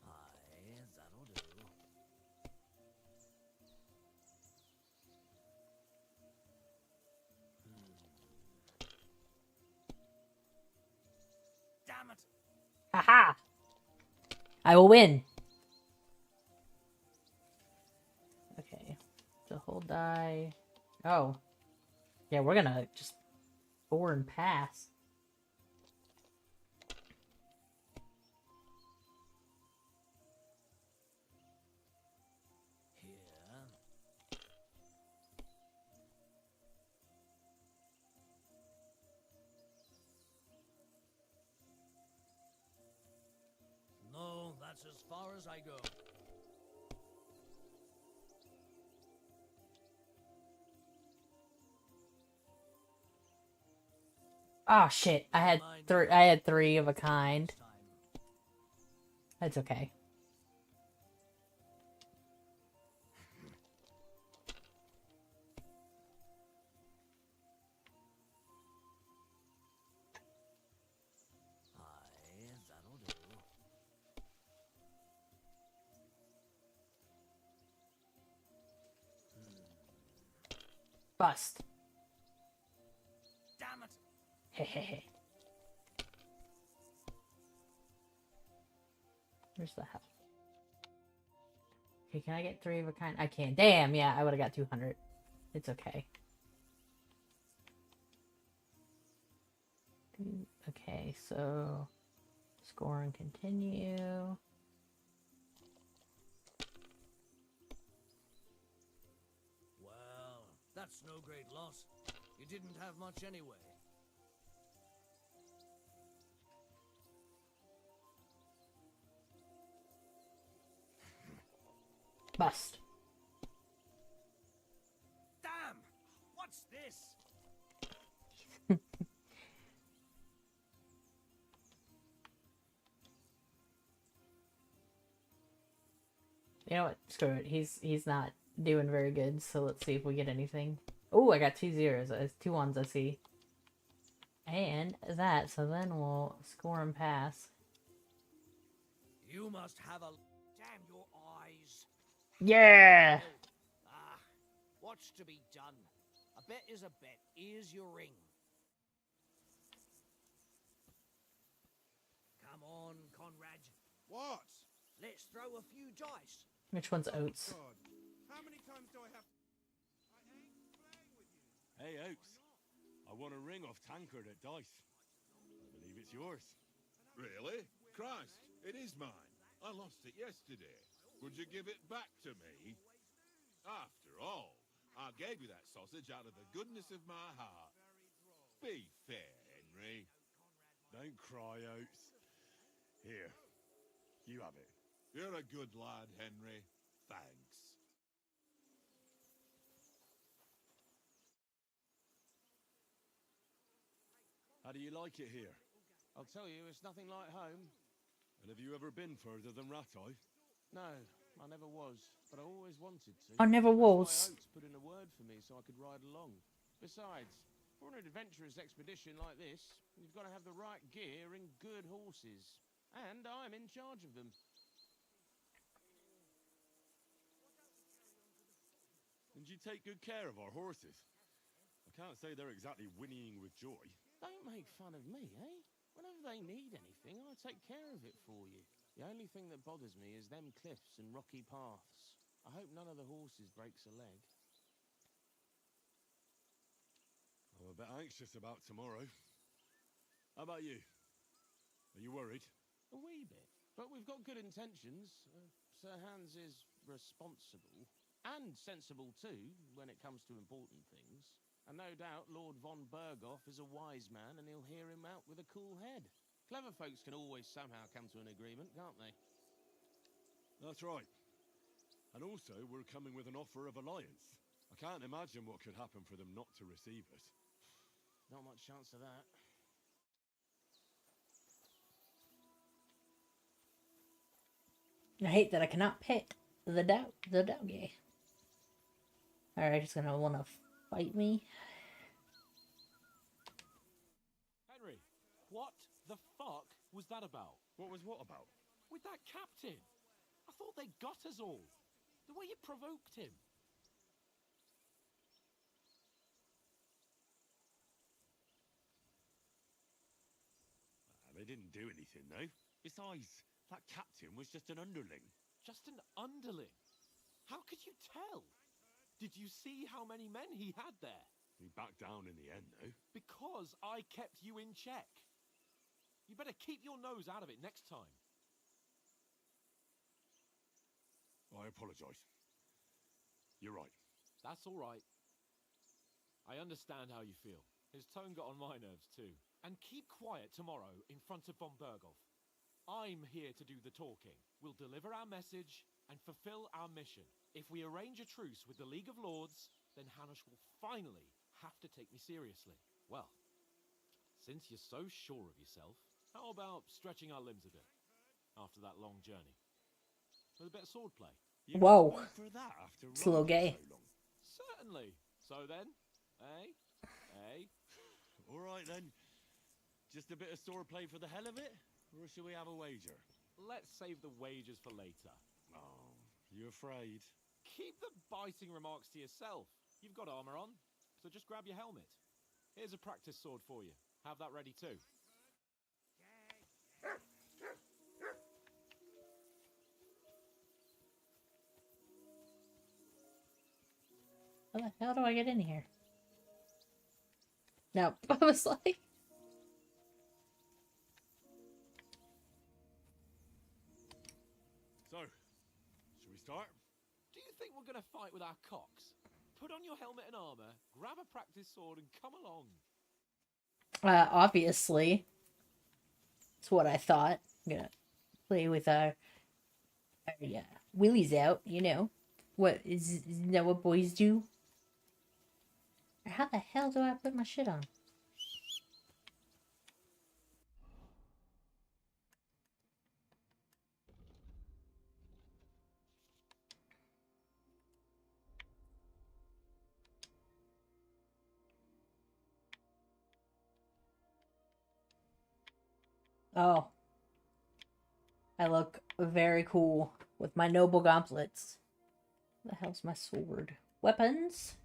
Aye, that'll do. Damn it! Haha! I will win. Okay. So hold die. Oh. Yeah, we're gonna just four and pass. Here. No, that's as far as I go. Oh shit! I had three. I had three of a kind. This time. That's okay. Aye, that'll do. Bust. Damn it! Hehehe. Where's the house? Okay, can I get three of a kind? I can. Damn, yeah, I would have got 200. It's okay. Okay, so score and continue. Well, that's no great loss. You didn't have much anyway. Bust. Damn! What's this? You know what? Screw it. He's not doing very good, so let's see if we get anything. Oh, I got 2 zeros. 2 ones, I see. And that, so then we'll score and pass. You must have a... Damn your eyes. Yeah! Ah, what's to be done? A bet is a bet. Here's your ring. Come on, Conrad. What? Let's throw a few dice. Which one's Oats? God. How many times do I have to... I ain't playing with you. Hey, Oaks. I won a ring off Tankard at Dice. I believe it's yours. Really? Christ, it is mine. I lost it yesterday. Would you give it back to me? After all, I gave you that sausage out of the goodness of my heart. Be fair, Henry. Don't cry, Oats. Here, you have it. You're a good lad, Henry. Thanks. How do you like it here? I'll tell you, it's nothing like home. And have you ever been further than Rattay? No, I never was, but I always wanted to. I never That's was. why Oates put in a word for me so I could ride along. Besides, for an adventurous expedition like this, you've got to have the right gear and good horses. And I'm in charge of them. And you take good care of our horses. I can't say they're exactly whinnying with joy. Don't make fun of me, eh? Whenever they need anything, I take care of it for you. The only thing that bothers me is them cliffs and rocky paths. I hope none of the horses breaks a leg. I'm a bit anxious about tomorrow. How about you? Are you worried? A wee bit. But we've got good intentions. Sir Hans is responsible. And sensible too, when it comes to important things. And no doubt Lord von Berghoff is a wise man and he'll hear him out with a cool head. Clever folks can always somehow come to an agreement, can't they? That's right. And also, we're coming with an offer of alliance. I can't imagine what could happen for them not to receive us. Not much chance of that. I hate that I cannot pet the doggy. Alright, just gonna wanna fight me. Henry, what the fuck was that about? What was what about? With that captain? I thought they got us all. The way you provoked him. They didn't do anything, though. Besides, that captain was just an underling. Just an underling? How could you tell? Did you see how many men he had there? He backed down in the end, though. Because I kept you in check. You better keep your nose out of it next time. I apologise. You're right. That's all right. I understand how you feel. His tone got on my nerves too. And keep quiet tomorrow in front of von Berghoff. I'm here to do the talking. We'll deliver our message and fulfill our mission. If we arrange a truce with the League of Lords, then Hanush will finally have to take me seriously. Well, since you're so sure of yourself, how about stretching our limbs a bit after that long journey? With a bit of swordplay. You Whoa. went for that after It's a little riding gay. so long. Certainly. So then, All right, then. Just a bit of swordplay for the hell of it? Or should we have a wager? let's save the wagers for later. Oh, you afraid? Keep the biting remarks to yourself. You've got armor on, so just grab your helmet. Here's a practice sword for you. Have that ready too. How the hell do I get in here? No, I was like... So, should we start? Do you think we're gonna fight with our cocks? Put on your helmet and armor, grab a practice sword, and come along. Obviously. That's what I thought. I'm gonna play with our willies out, you know. Isn't that what boys do? How the hell do I put my shit on? Oh. I look very cool with my noble gauntlets. The hell's my sword? Weapons?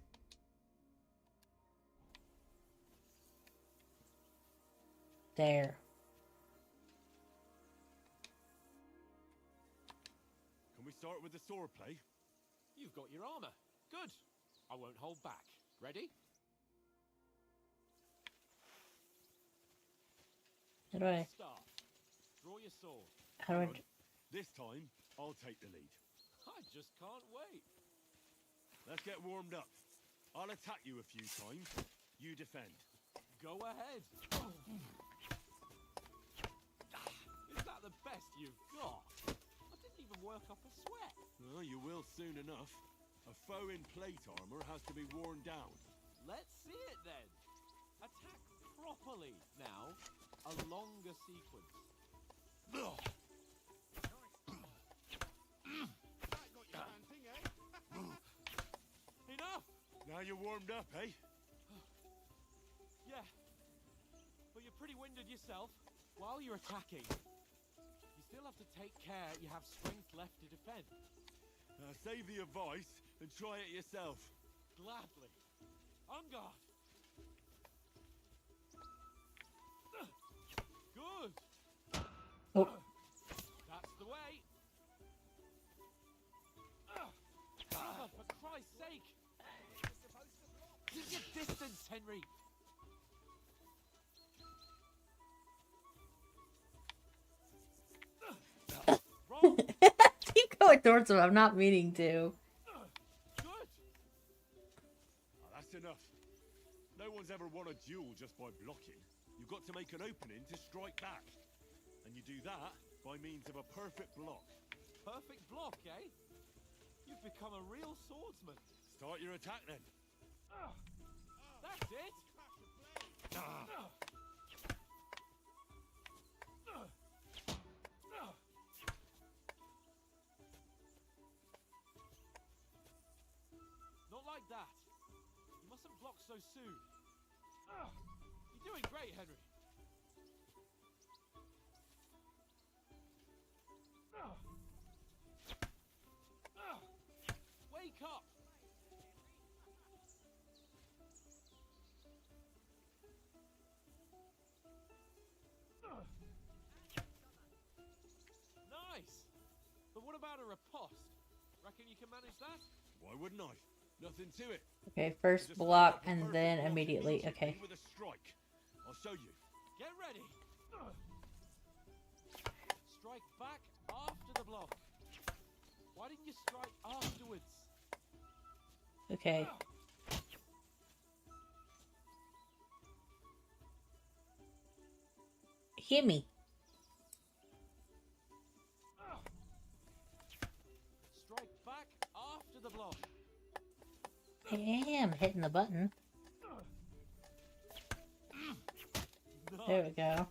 There. Can we start with the sword play? You've got your armor. Good. I won't hold back. Ready? How do I... Start. Draw your sword. How do I... This time, I'll take the lead. I just can't wait. Let's get warmed up. I'll attack you a few times. You defend. Go ahead. Is that the best you've got? I didn't even work up a sweat. Oh, you will soon enough. A foe in plate armor has to be worn down. Let's see it then. Attack properly. Now, a longer sequence. Enough! Now you're warmed up, eh? Yeah. But you're pretty winded yourself. While you're attacking, you still have to take care you have strength left to defend. Save the advice and try it yourself. Gladly. On guard. Good. Oh. That's the way. For Christ's sake. Keep your distance, Henry. Roll. Keep going towards him. I'm not meaning to. Good. That's enough. No one's ever won a duel just by blocking. You've got to make an opening to strike back. And you do that by means of a perfect block. Perfect block, eh? You've become a real swordsman. Start your attack then. That's it. Not like that. You mustn't block so soon. You're doing great, Henry. Wake up! Nice! But what about a riposte? Reckon you can manage that? Why wouldn't I? Nothing to it. Okay, first Just block start the and perfect then block immediately. immediately Okay. with a strike. I'll show you. Get ready! Strike back after the block. Why didn't you strike afterwards? Okay. Hear me. Strike back after the block. I am hitting the button. There we go.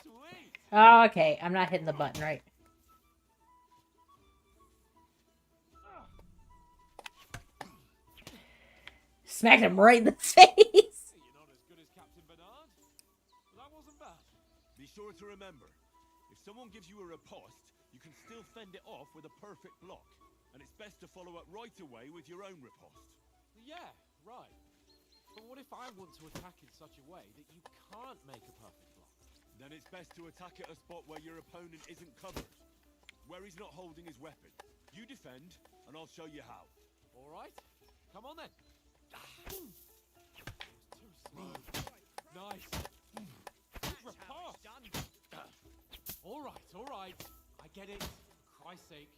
Sweet! Oh, okay, I'm not hitting the button right. Smacked him right in the face. You're not as good as Captain Bernard. That wasn't bad. Be sure to remember, if someone gives you a riposte, you can still fend it off with a perfect block. And it's best to follow up right away with your own riposte. Yeah, right. But what if I want to attack in such a way that you can't make a perfect block? Then it's best to attack at a spot where your opponent isn't covered, where he's not holding his weapon. You defend, and I'll show you how. All right. Come on then. Too slow. Nice. Good riposte. All right. I get it. For Christ's sake.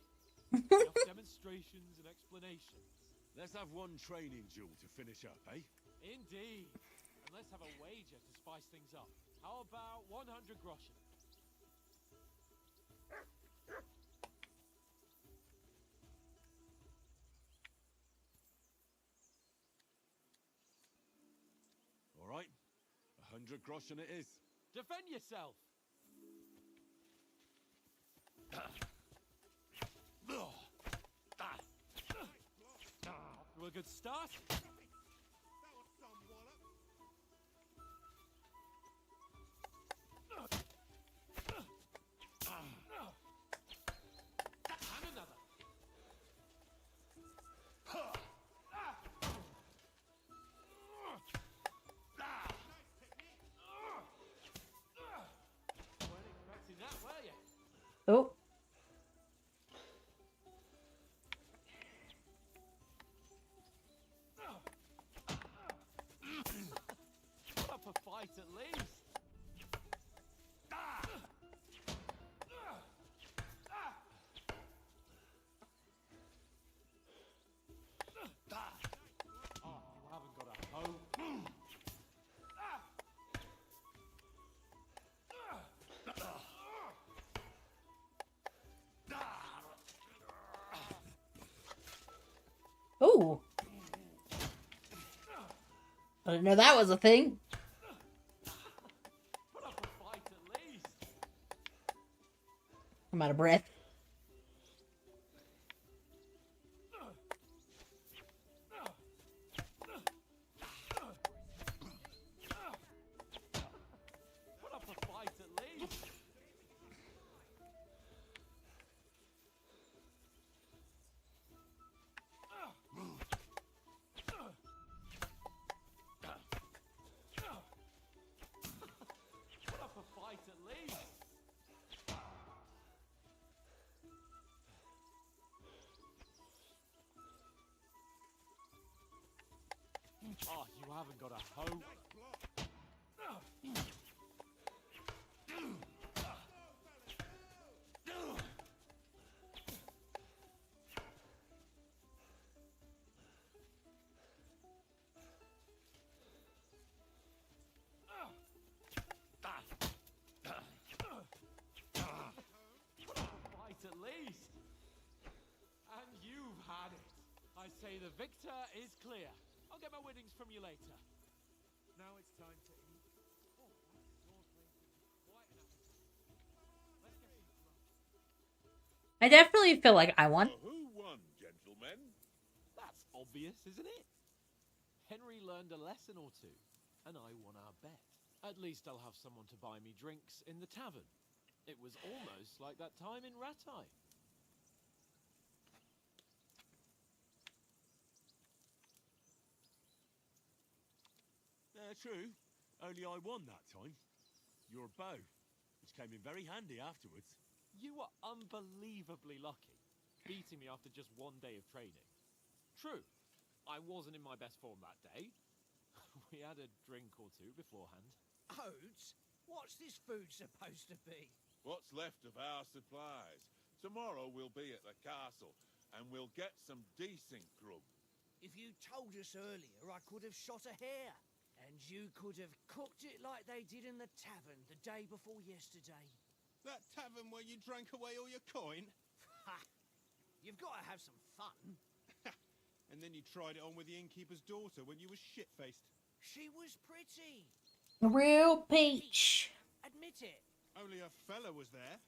Enough demonstrations and explanations. Let's have one training duel to finish up, eh? Indeed. And let's have a wager to spice things up. How about 100 groschen? All right, 100 groschen it is. Defend yourself. Off to a good start. Ooh. I didn't know that was a thing. Put up a fight at least. I'm out of breath. Put up a fight at least. Put up a fight at least. Oh, you haven't got a hope. Fight at least. And you've had it. I say the victor is clear. I'll get my winnings from you later. Now it's time to eat. Oh, that sword makes quite an appetite. Let's get some grub. I definitely feel like I won. So who won, gentlemen? That's obvious, isn't it? Henry learned a lesson or two, and I won our bet. At least I'll have someone to buy me drinks in the tavern. It was almost like that time in Rattay. True. Only I won that time. Your bow, which came in very handy afterwards. You were unbelievably lucky, beating me after just one day of training. True, I wasn't in my best form that day. We had a drink or two beforehand. Oats? What's this food supposed to be? What's left of our supplies? Tomorrow we'll be at the castle, and we'll get some decent grub. If you told us earlier, I could have shot a hare. And you could have cooked it like they did in the tavern the day before yesterday. That tavern where you drank away all your coin? Ha! You've got to have some fun. And then you tried it on with the innkeeper's daughter when you were shit-faced. She was pretty. Real peach. Admit it. Only a fella was there.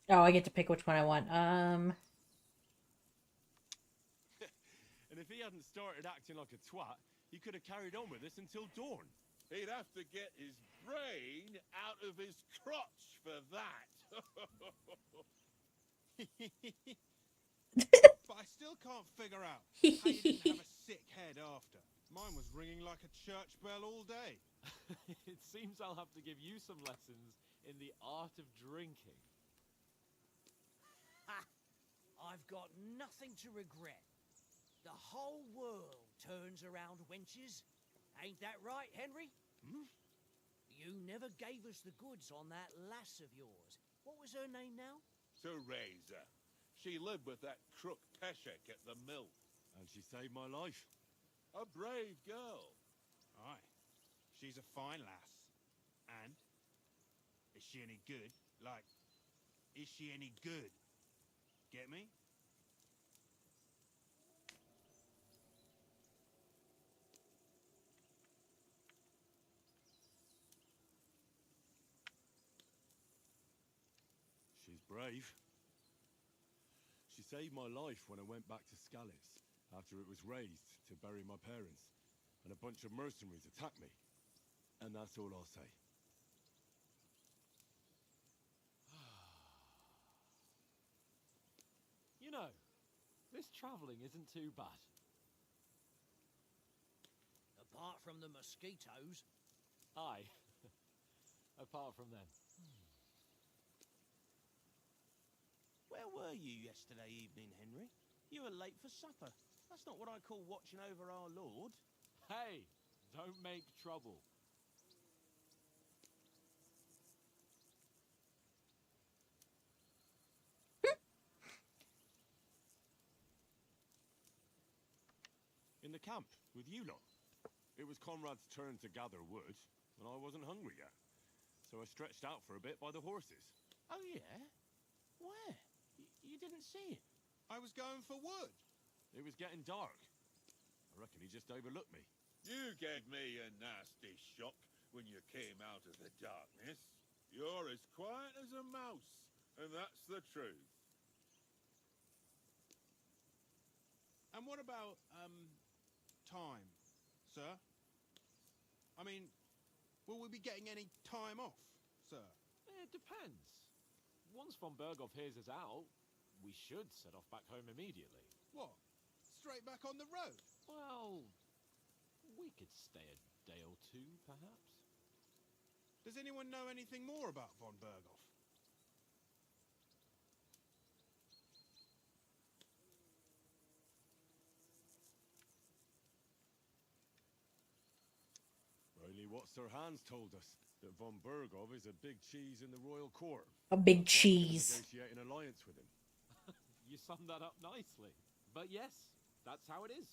Oh, I get to pick which one I want. And if he hadn't started acting like a twat, he could have carried on with us until dawn. He'd have to get his brain out of his crotch for that. But I still can't figure out how you didn't have a sick head after. Mine was ringing like a church bell all day. It seems I'll have to give you some lessons in the art of drinking. Ha! I've got nothing to regret. The whole world turns around wenches. Ain't that right, Henry? You never gave us the goods on that lass of yours. What was her name now? Teresa. She lived with that crook Peshek at the mill. And she saved my life. A brave girl. Aye. She's a fine lass. And? Is she any good? Like, is she any good? Get me? She's brave. She saved my life when I went back to Skalitz after it was razed to bury my parents, and a bunch of mercenaries attacked me. And that's all I'll say. You know, this travelling isn't too bad. Apart from the mosquitoes. Aye. Apart from them. Where were you yesterday evening, Henry? You were late for supper. That's not what I call watching over our lord. Hey, don't make trouble. In the camp, with you lot. It was Conrad's turn to gather wood, and I wasn't hungry yet. So I stretched out for a bit by the horses. Oh, yeah? Where? You didn't see it? I was going for wood. It was getting dark. I reckon he just overlooked me. You gave me a nasty shock when you came out of the darkness. You're as quiet as a mouse, and that's the truth. And what about, time, sir? I mean, will we be getting any time off, sir? It depends. Once von Berghoff hears us out, we should set off back home immediately. What? Straight back on the road? Well, we could stay a day or two, perhaps. Does anyone know anything more about von Berghoff? Only what Sir Hans told us, that von Berghoff is a big cheese in the royal court. A big That's why we're cheese. negotiating an alliance with him. You summed that up nicely. But yes, that's how it is.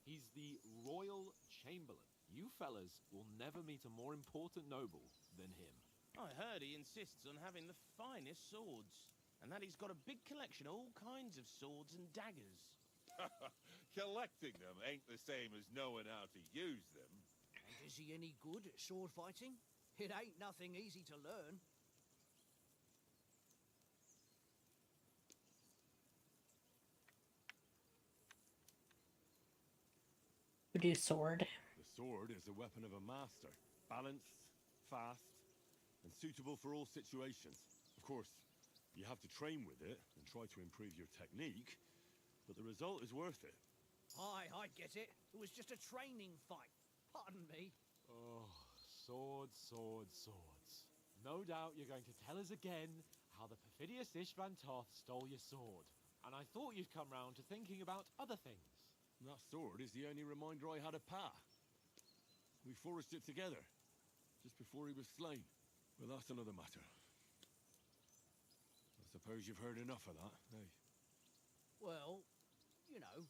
He's the Royal Chamberlain. You fellas will never meet a more important noble than him. I heard he insists on having the finest swords, and that he's got a big collection of all kinds of swords and daggers. Collecting them ain't the same as knowing how to use them. And is he any good at sword fighting? It ain't nothing easy to learn. Produce sword. The sword is the weapon of a master. Balanced, fast, and suitable for all situations. Of course, you have to train with it and try to improve your technique, but the result is worth it. Aye, I get it. It was just a training fight. Pardon me. Oh, swords, swords, swords. No doubt you're going to tell us again how the perfidious Ishvan Toth stole your sword. And I thought you'd come round to thinking about other things. That sword is the only reminder I had of Pa. We forged it together, just before he was slain. But that's another matter. I suppose you've heard enough of that, eh? Well, you know.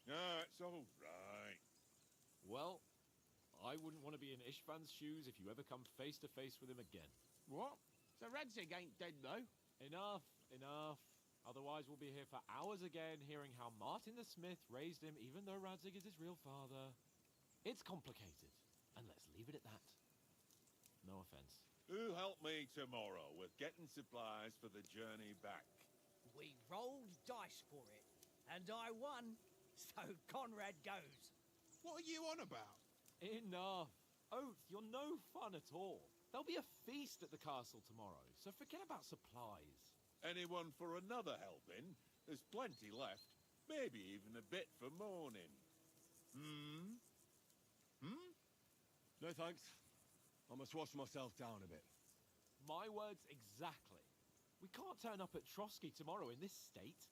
Ah, it's all right. Well, I wouldn't want to be in Ishvan's shoes if you ever come face to face with him again. What? So Radzig ain't dead, though? Enough, enough. Otherwise we'll be here for hours again hearing how Martin the Smith raised him even though Radzig is his real father. It's complicated, and let's leave it at that. No offense. Who help me tomorrow with getting supplies for the journey back? We rolled dice for it, and I won, so Conrad goes. What are you on about? Enough. Oath, you're no fun at all. There'll be a feast at the castle tomorrow, so forget about supplies. Anyone for another helping? There's plenty left. Maybe even a bit for morning. No thanks. I must wash myself down a bit. My words exactly. We can't turn up at Trotsky tomorrow in this state.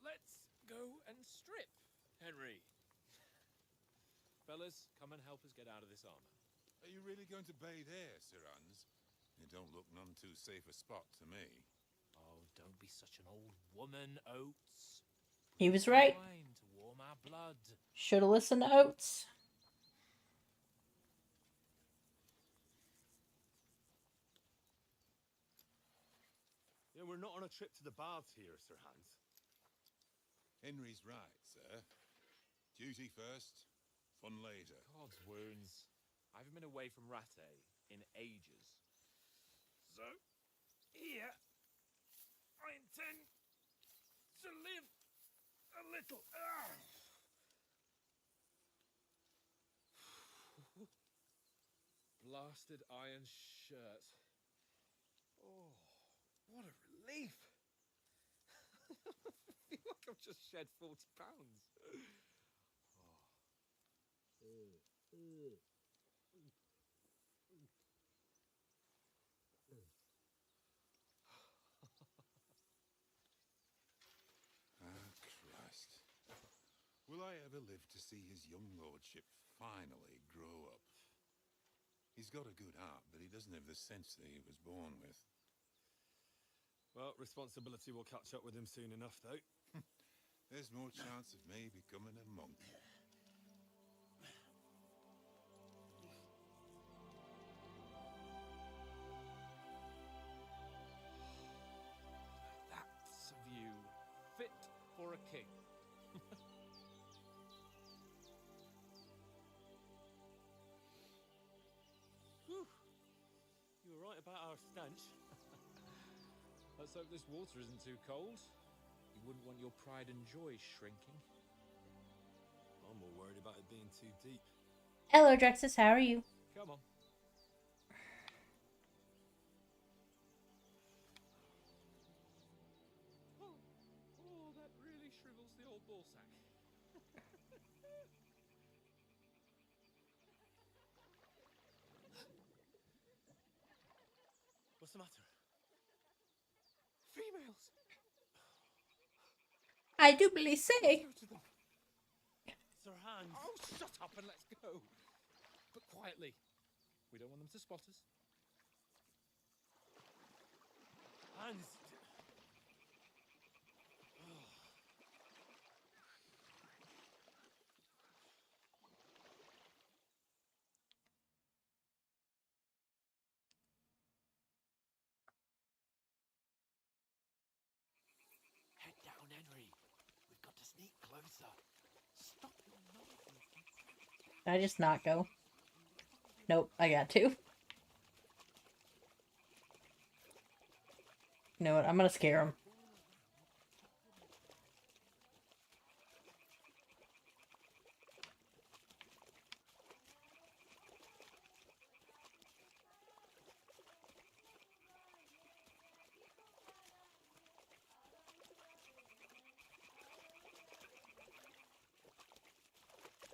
Let's go and strip, Henry. Fellas, come and help us get out of this armor. Are you really going to bathe here, Sir Hans? It don't look none too safe a spot to me. Oh, don't be such an old woman, Oates. He was right. Wine to warm our blood. Should have listened to Oates. Yeah, we're not on a trip to the baths here, Sir Hans. Henry's right, sir. Duty first, fun later. God's wounds. I haven't been away from Rattay in ages. So, here, I intend to live a little. Blasted iron shirt. Oh, what a relief. I feel like I've just shed 40 pounds. Ah, Christ. Will I ever live to see his young lordship finally grow up? He's got a good heart, but he doesn't have the sense that he was born with. Well, responsibility will catch up with him soon enough, though. There's more chance of me becoming a monk. That's a view fit for a king. Whew. You were right about our stench. Let's hope this water isn't too cold. You wouldn't want your pride and joy shrinking. I'm more worried about it being too deep. Hello, Drexus. How are you? Come on. Oh, that really shrivels the old ball sack. What's the matter? Females! I do believe say. Go to them. Sir Hans. Oh, shut up and let's go. But quietly. We don't want them to spot us. Hans. Head down, Henry. We've got to sneak closer. Stop your nonsense. Can I just not go? Nope, I got to. You know what? I'm gonna scare him.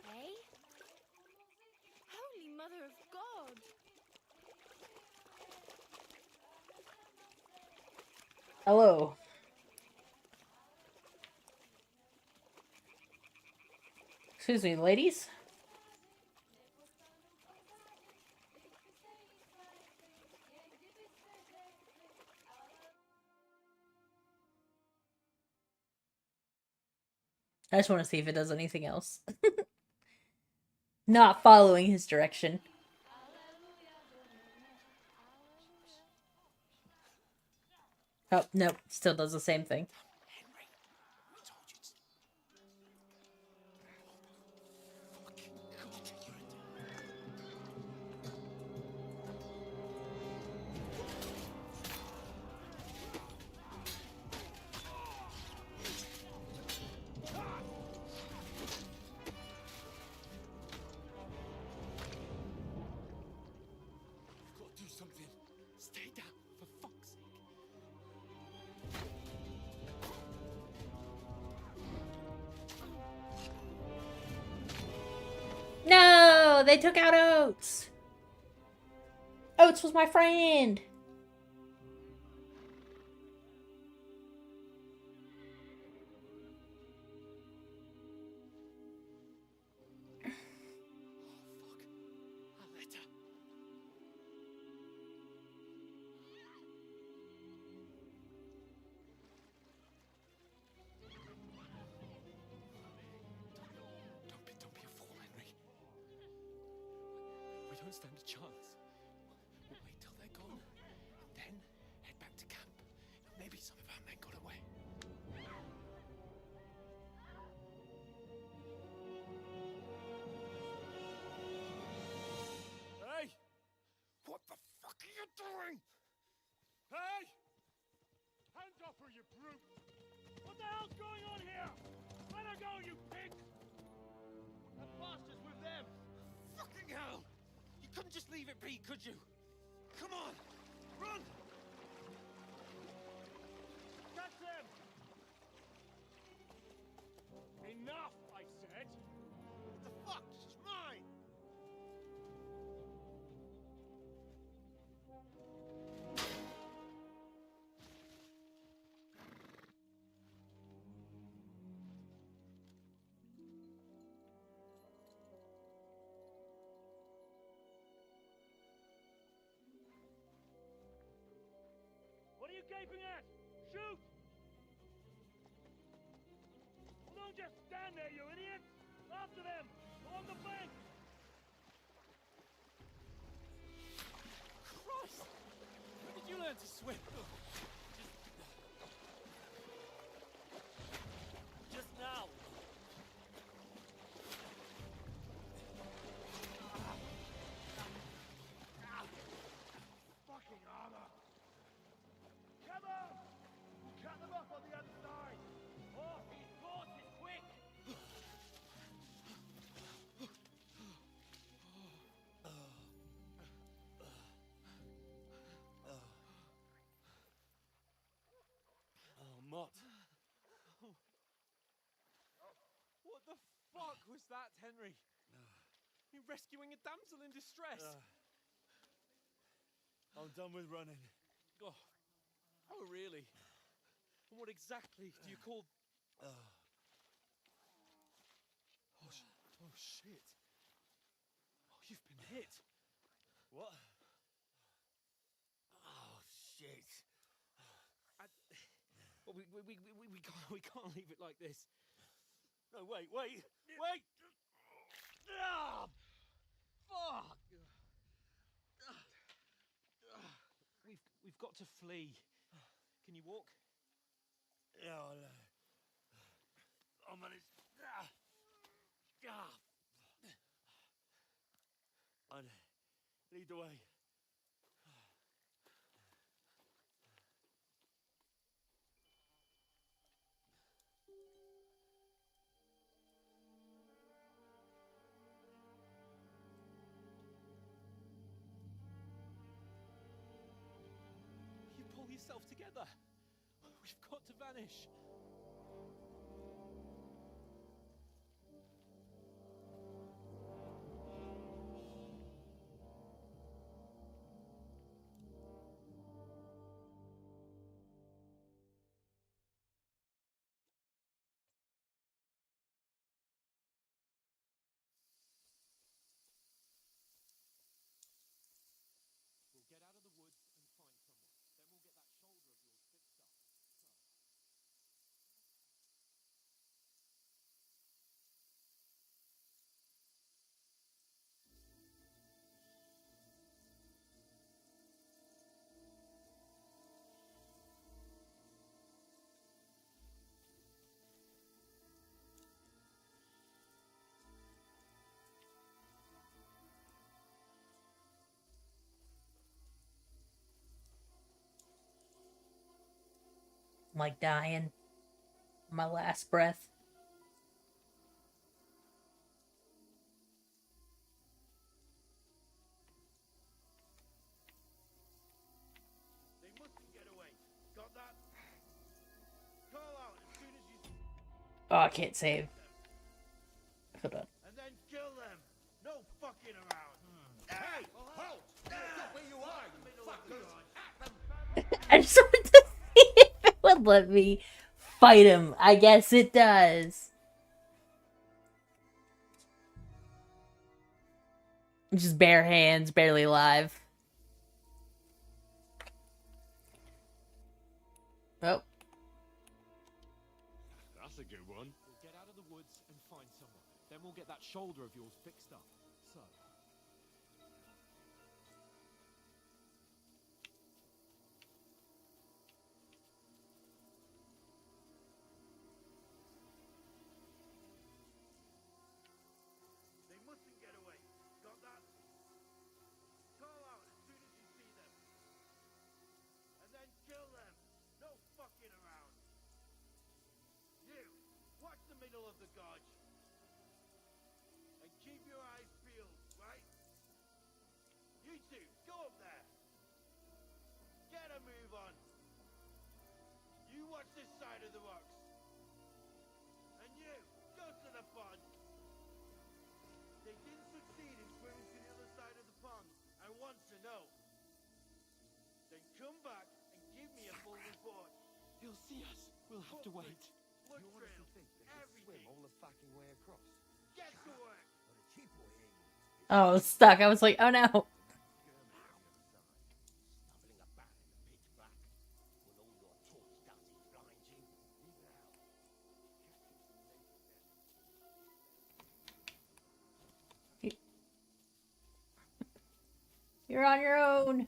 Eh? Holy Mother of God! Hello. Excuse me, ladies? I just want to see if it does anything else. Not following his direction. Oh, nope. Still does the same thing. Henry, we told you to... Fucking God, You've got to do something. Stay down, for fuck's sake. No! They took out Oates! Oates was my friend! A letter. Don't be a fool, Henry. We don't stand a chance. We'll wait till they're gone, and then head back to camp. Maybe some of our men got away. Hey! What the fuck are you doing? Hey! Hands up, or you brute! What the hell's going on here? Let her go, you pig! That bastard's with them! Fucking hell! You couldn't just leave it be, could you? Come on! Run! Catch them! Enough, I said! What the fuck? She's mine! What are you gaping at? Shoot! Well, don't just stand there, you idiot! After them! Along the bank! Christ! When did you learn to swim? Just now! Fucking armor! Come on! We'll cut them off on the other side! Oh, his horse is quick! Oh, Mott. What the fuck was that, Henry? You're rescuing a damsel in distress. I'm done with running. Oh, oh, really? And what exactly do you call... Oh, oh, shit. Oh, you've been hit. What? Oh, shit. Well, we can't leave it like this. No, wait! Ah, fuck! We've got to flee. Can you walk? Yeah, I'll manage. I'd lead the way. You pull yourself together. We've got to vanish. We'll get out of the woods and find someone. Then we'll get that shoulder of yours fixed up. I'm like dying. My last breath. They mustn't get away. Got that? Call out as soon as you... Oh, I can't save. Hold on. And then kill them. No fucking around. Hey! Halt! Stop where you are, you fuckers! I just wanted to see if it would let me fight him. I guess it does. Just bare hands, barely alive. Oh. That's a good one. We'll get out of the woods and find someone. Then we'll get that shoulder of yours fixed up. So. They mustn't get away. Got that? Call out as soon as you see them. And then kill them. No fucking around. You, watch the middle of the gorge. And keep your eyes peeled, right? You two, go up there. Get a move on. You watch this side of the rocks. And you, go to the pond. They didn't succeed in swimming to the other side of the pond. I want to know. Then come back and give me a full report. He'll see us. We'll have to wait. Blood trail, everything. all the fucking way across. Get to work. But a cheap way in. Oh, I was stuck. I was like, oh no. Snuffling about in the pitch black. With all your talk starts You're on your own.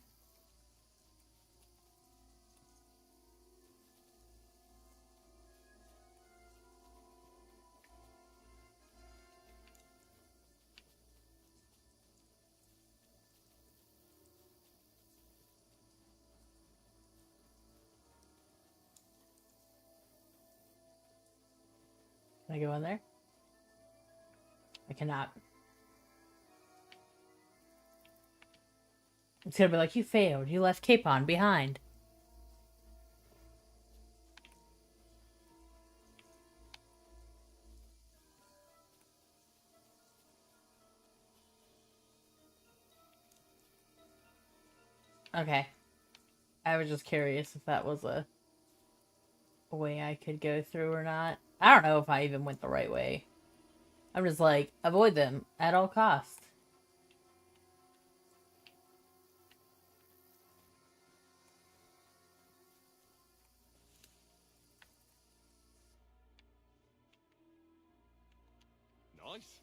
Can I go in there? I cannot. It's gonna be like, you failed. You left Capon behind. Okay. I was just curious if that was a way I could go through or not. I don't know if I even went the right way. I'm just like, avoid them at all costs. Nice.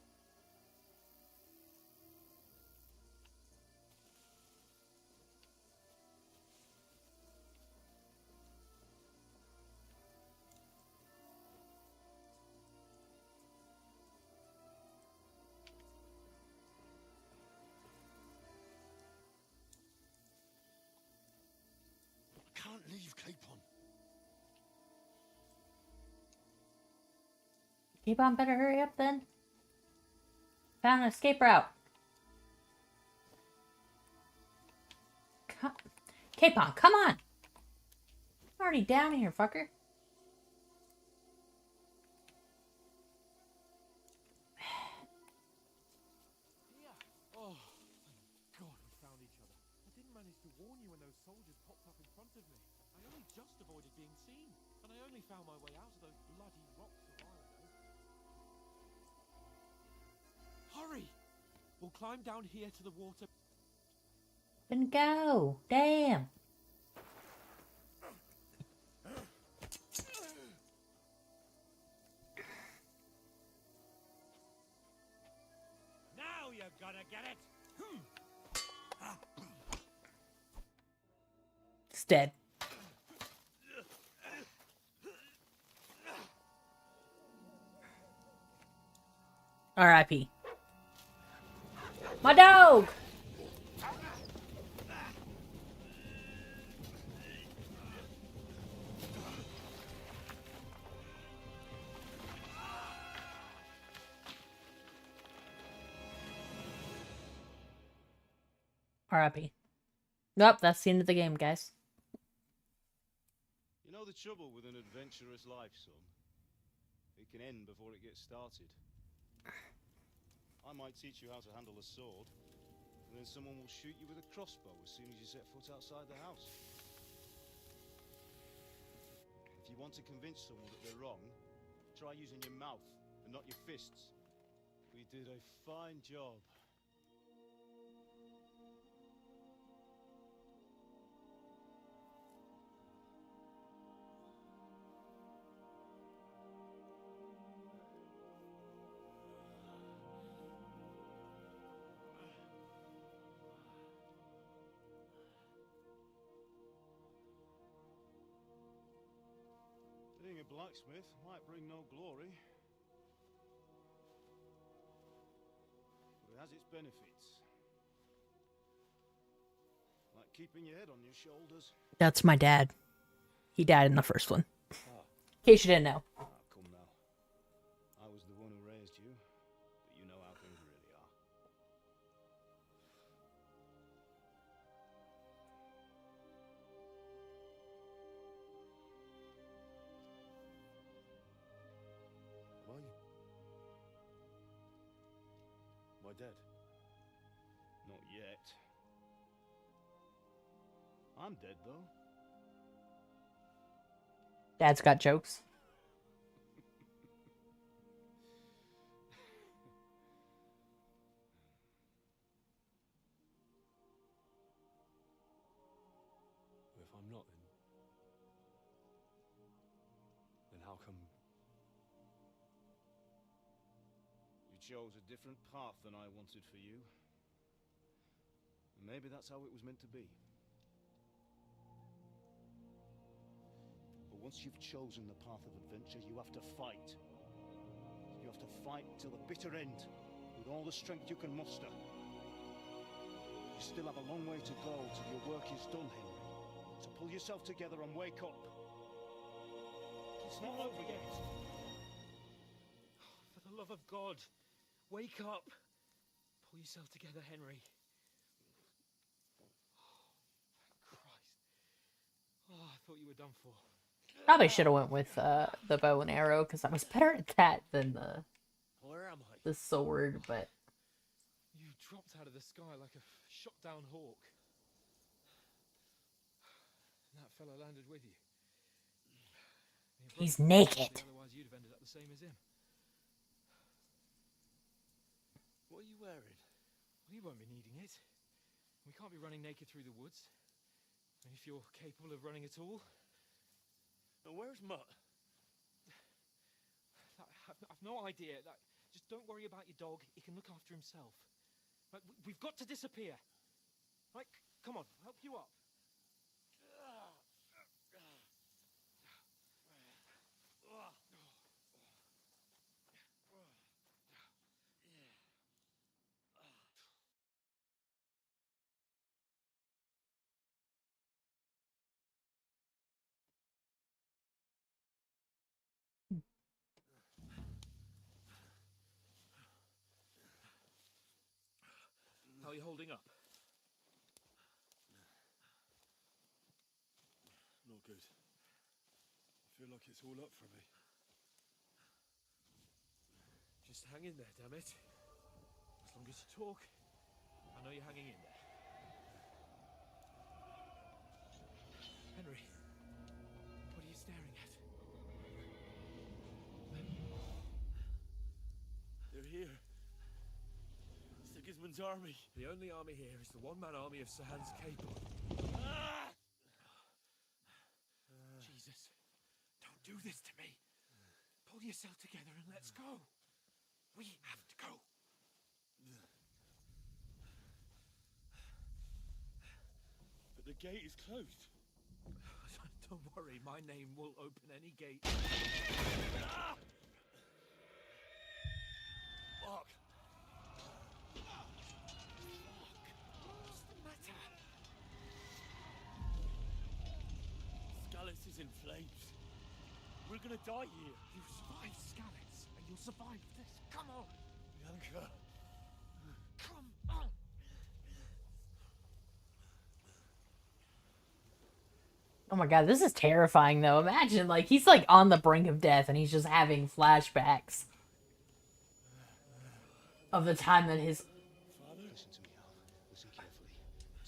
I can't leave Capon. Capon better hurry up then. Found an escape route. Capon, come on! I'm already down here, fucker. Yeah. Oh, thank God we found each other. I didn't manage to warn you when those soldiers popped up in front of me. I only just avoided being seen, and I only found my way out of those bloody rocks a while ago. Hurry! We'll climb down here to the water. Then go. Damn. Now you're gonna get it. It's dead. R.I.P. My dog! R.I.P. Nope, that's the end of the game, guys. You know the trouble with an adventurous life, son? It can end before it gets started. I might teach you how to handle a sword, and then someone will shoot you with a crossbow as soon as you set foot outside the house. If you want to convince someone that they're wrong, try using your mouth and not your fists. We did a fine job. Being a blacksmith might bring no glory, but it has its benefits. Like keeping your head on your shoulders. That's my dad. He died in the first one. In case you didn't know. Come now. I was the one who raised you, but you know how things really are. Am I dead? Not yet. I'm dead, though. Dad's got jokes. If I'm not, then how come you chose a different path than I wanted for you? Maybe that's how it was meant to be. But once you've chosen the path of adventure, you have to fight. You have to fight till the bitter end, with all the strength you can muster. You still have a long way to go till your work is done, Henry. So pull yourself together and wake up. It's not over yet. For the love of God, wake up. Pull yourself together, Henry. Oh, I thought you were done for. Probably should have went with the bow and arrow because I was better at that than Where am I? the sword. But You dropped out of the sky like a shot down hawk. And that fella landed with you. And you He's broke naked. the otherwise you'd have ended up the same as him. What are you wearing? Well, you won't be needing it. We can't be running naked through the woods. And if you're capable of running at all. And where's Mutt? I've no idea. Just don't worry about your dog. He can look after himself. Right, we've got to disappear. Right, come on, I'll help you up. How are you holding up? Not good. I feel like it's all up for me. Just hang in there, damn it. As long as you talk, I know you're hanging in there. Henry, what are you staring at? They're here. Sigismund's army. The only army here is the one-man army of Sir Hans Capel. Jesus, don't do this to me. Pull yourself together and let's go. We have to go. But the gate is closed. Don't worry, my name will open any gate. Fuck! What's the matter? Scallis is in flames. We're gonna die here. You survived Scallis, and you'll survive this. Come on! Bianca. Come on! oh my god, this is terrifying though. Imagine like he's like on the brink of death and he's just having flashbacks of the time that his Listen to me, Al. Listen carefully.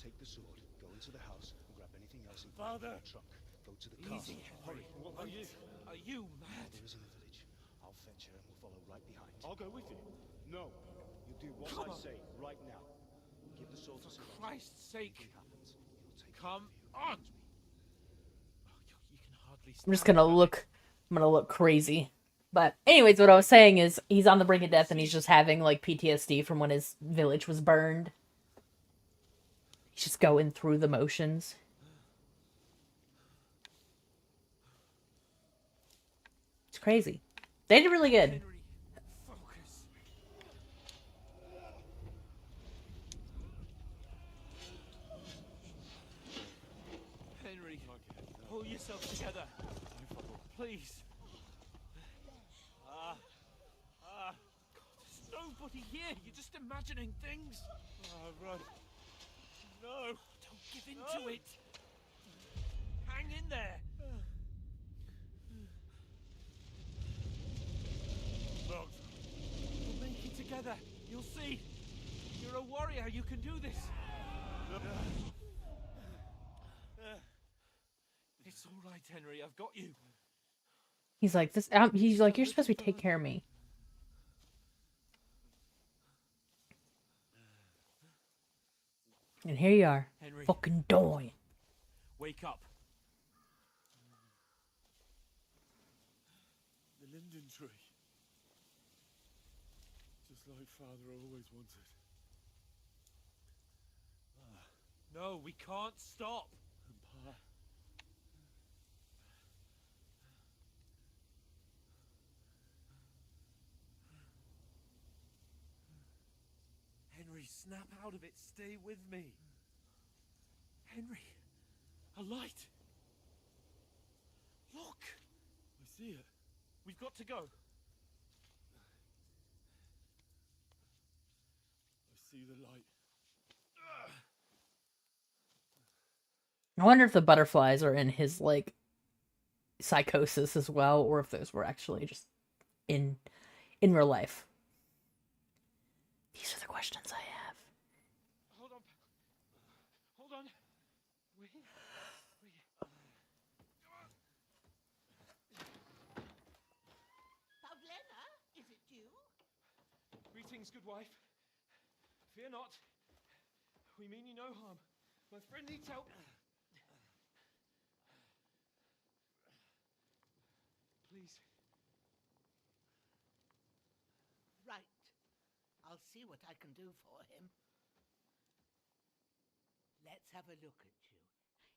Take the sword, go into the house, and grab anything else in Father! the trunk. Go to the castle. Easy, Hurry. Henry. Are you mad? There is in the village. I'll fetch her and we'll follow right behind. I'll go with you. No. You do what Come I on. say right now. Give the sword to For Sir Christ's sake! If anything happens, he'll take Come care of on! you. You can hardly I'm just stand gonna up. look crazy. But anyways, what I was saying is he's on the brink of death and he's just having like PTSD from when his village was burned. He's just going through the motions. It's crazy. They did really good. Henry, focus. Henry, pull yourself together. Please. God, there's nobody here. You're just imagining things. Run. No! Don't give in to it. Hang in there. Look! We'll make it together. You'll see. You're a warrior. You can do this. It's all right, Henry. I've got you. He's like this. He's like, you're supposed to take care of me. And here you are, Henry, fucking dying. wake up. The linden tree. Just like Father always wanted. No, we can't stop. Henry, snap out of it. Stay with me. Henry, a light. Look. I see it. We've got to go. I see the light. I wonder if the butterflies are in his, like, psychosis as well, or if those were actually just in real life. These are the questions I have. Hold on. Hold on. Pavlena, is it you? Greetings, good wife. Fear not. We mean you no harm. My friend needs help. Please. Right. I'll see what I can do for him. Let's have a look at you.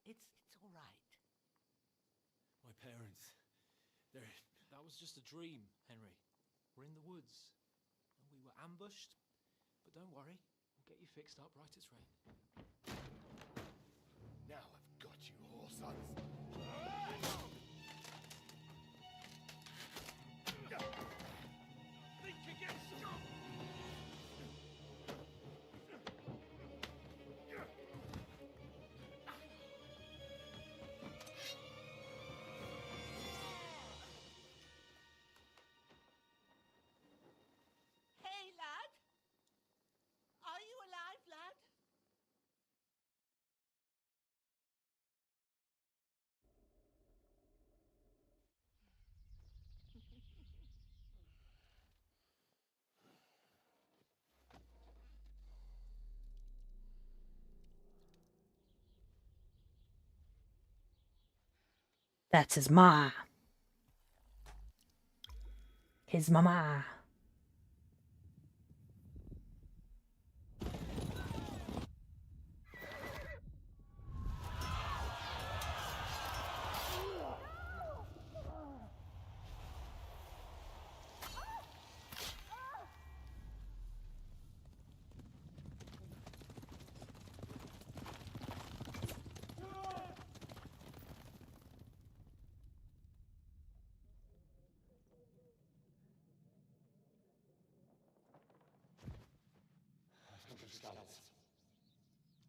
It's all right. My parents. That was just a dream, Henry. We're in the woods. We were ambushed. But don't worry. We'll get you fixed up right as rain. Now I've got you, whore sons. Think again, scum! Hey, lad! Are you alive, lad? That's his ma. His mama.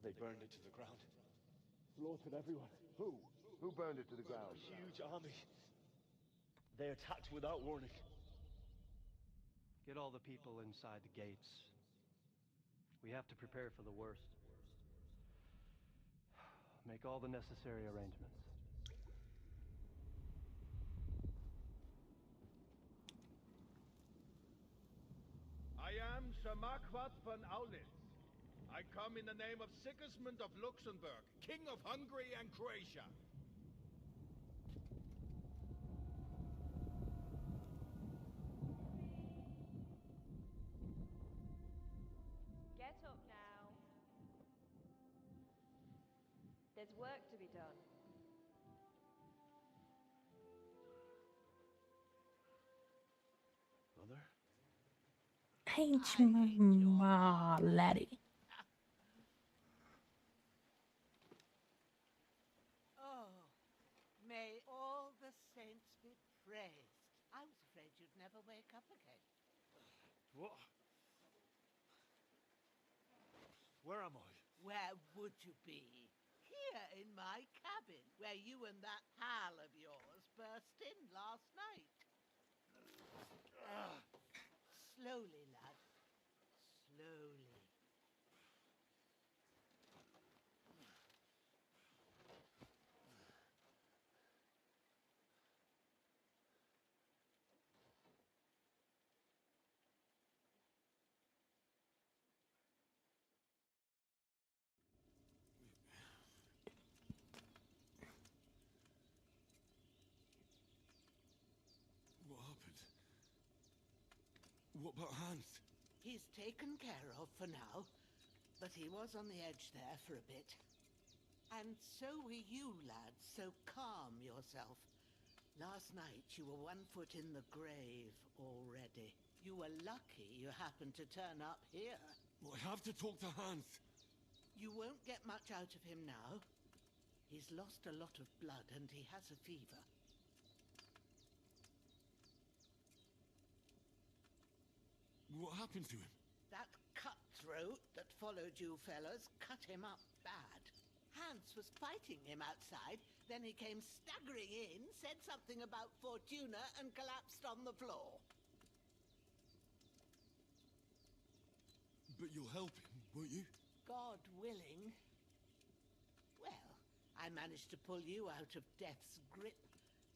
They burned it to the ground. Slaughtered everyone. Who? Who burned it to the ground? A huge army. They attacked without warning. Get all the people inside the gates. We have to prepare for the worst. Make all the necessary arrangements. I am Sir Marquardt von Aulitz. I come in the name of Sigismund of Luxembourg, King of Hungary and Croatia. Get up now. There's work to be done. Mother? Ain't you my laddie? Oh, may all the saints be praised. I was afraid you'd never wake up again. What? Where am I? Where would you be? Here in my cabin, where you and that pal of yours burst in last night. Slowly, lad. Slowly. What happened? What about Hans? He's taken care of for now, but he was on the edge there for a bit. And so were you, lads, so calm yourself. Last night you were 1 foot in the grave already. You were lucky you happened to turn up here. Well, I have to talk to Hans. You won't get much out of him now. He's lost a lot of blood and he has a fever. What happened to him? That cutthroat that followed you fellas cut him up bad. Hans was fighting him outside, then he came staggering in, said something about Fortuna, and collapsed on the floor. But you'll help him, won't you? God willing. Well, I managed to pull you out of death's grip,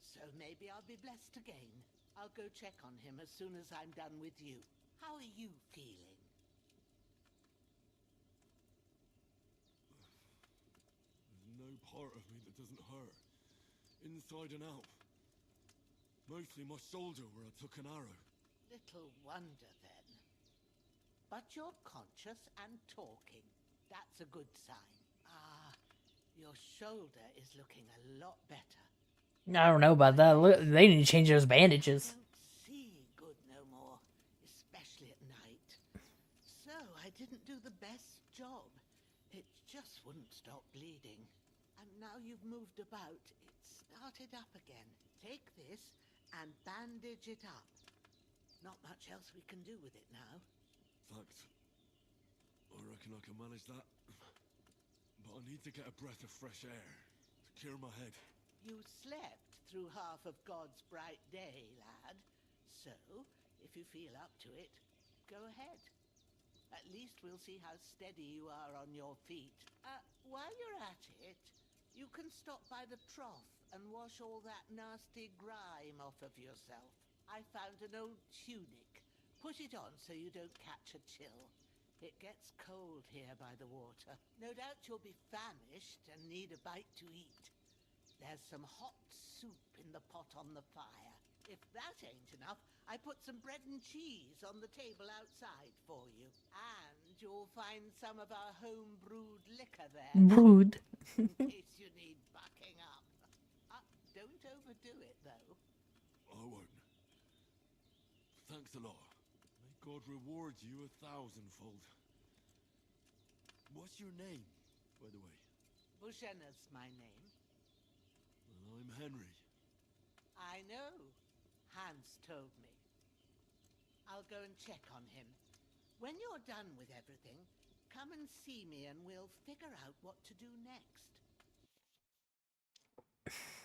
so maybe I'll be blessed again. I'll go check on him as soon as I'm done with you. How are you feeling? There's no part of me that doesn't hurt. Inside and out. Mostly my shoulder where I took an arrow. Little wonder then. But you're conscious and talking. That's a good sign. Ah, your shoulder is looking a lot better. I don't know about that. Look, they need to change those bandages. Don't see good no more, especially at night. So I didn't do the best job. It just wouldn't stop bleeding. And now you've moved about, it's started up again. Take this and bandage it up. Not much else we can do with it now. Thanks. I reckon I can manage that. But I need to get a breath of fresh air to clear my head. You slept through half of God's bright day, lad. So, if you feel up to it, go ahead. At least we'll see how steady you are on your feet. While you're at it, you can stop by the trough and wash all that nasty grime off of yourself. I found an old tunic. Put it on so you don't catch a chill. It gets cold here by the water. No doubt you'll be famished and need a bite to eat. There's some hot soup in the pot on the fire. If that ain't enough, I put some bread and cheese on the table outside for you. And you'll find some of our home-brewed liquor there. Brewed. In case you need bucking up. Don't overdo it, though. I won't. Thanks a lot. May God reward you 1,000-fold. What's your name, by the way? Bushenna's my name. Well, I'm Henry. I know. Hans told me. I'll go and check on him. When you're done with everything, come and see me and we'll figure out what to do next.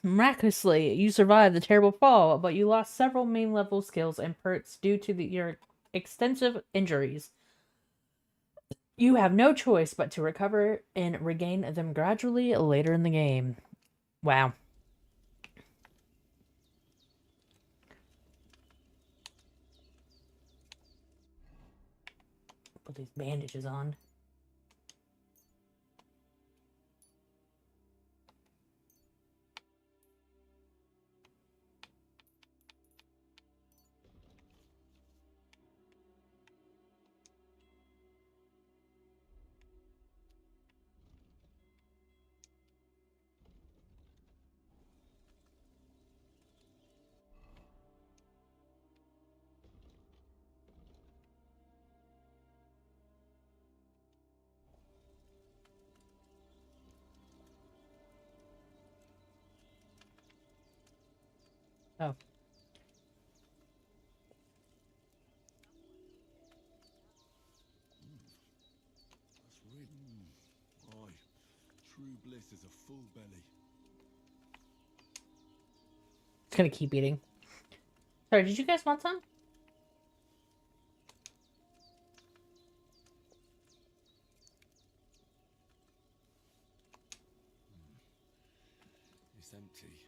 Miraculously, you survived the terrible fall, but you lost several main level skills and perks due to your extensive injuries. You have no choice but to recover and regain them gradually later in the game. Wow. Put these bandages on. Oh. That's really... Aye. True bliss is a full belly. It's gonna keep eating. Sorry, did you guys want some? It's empty.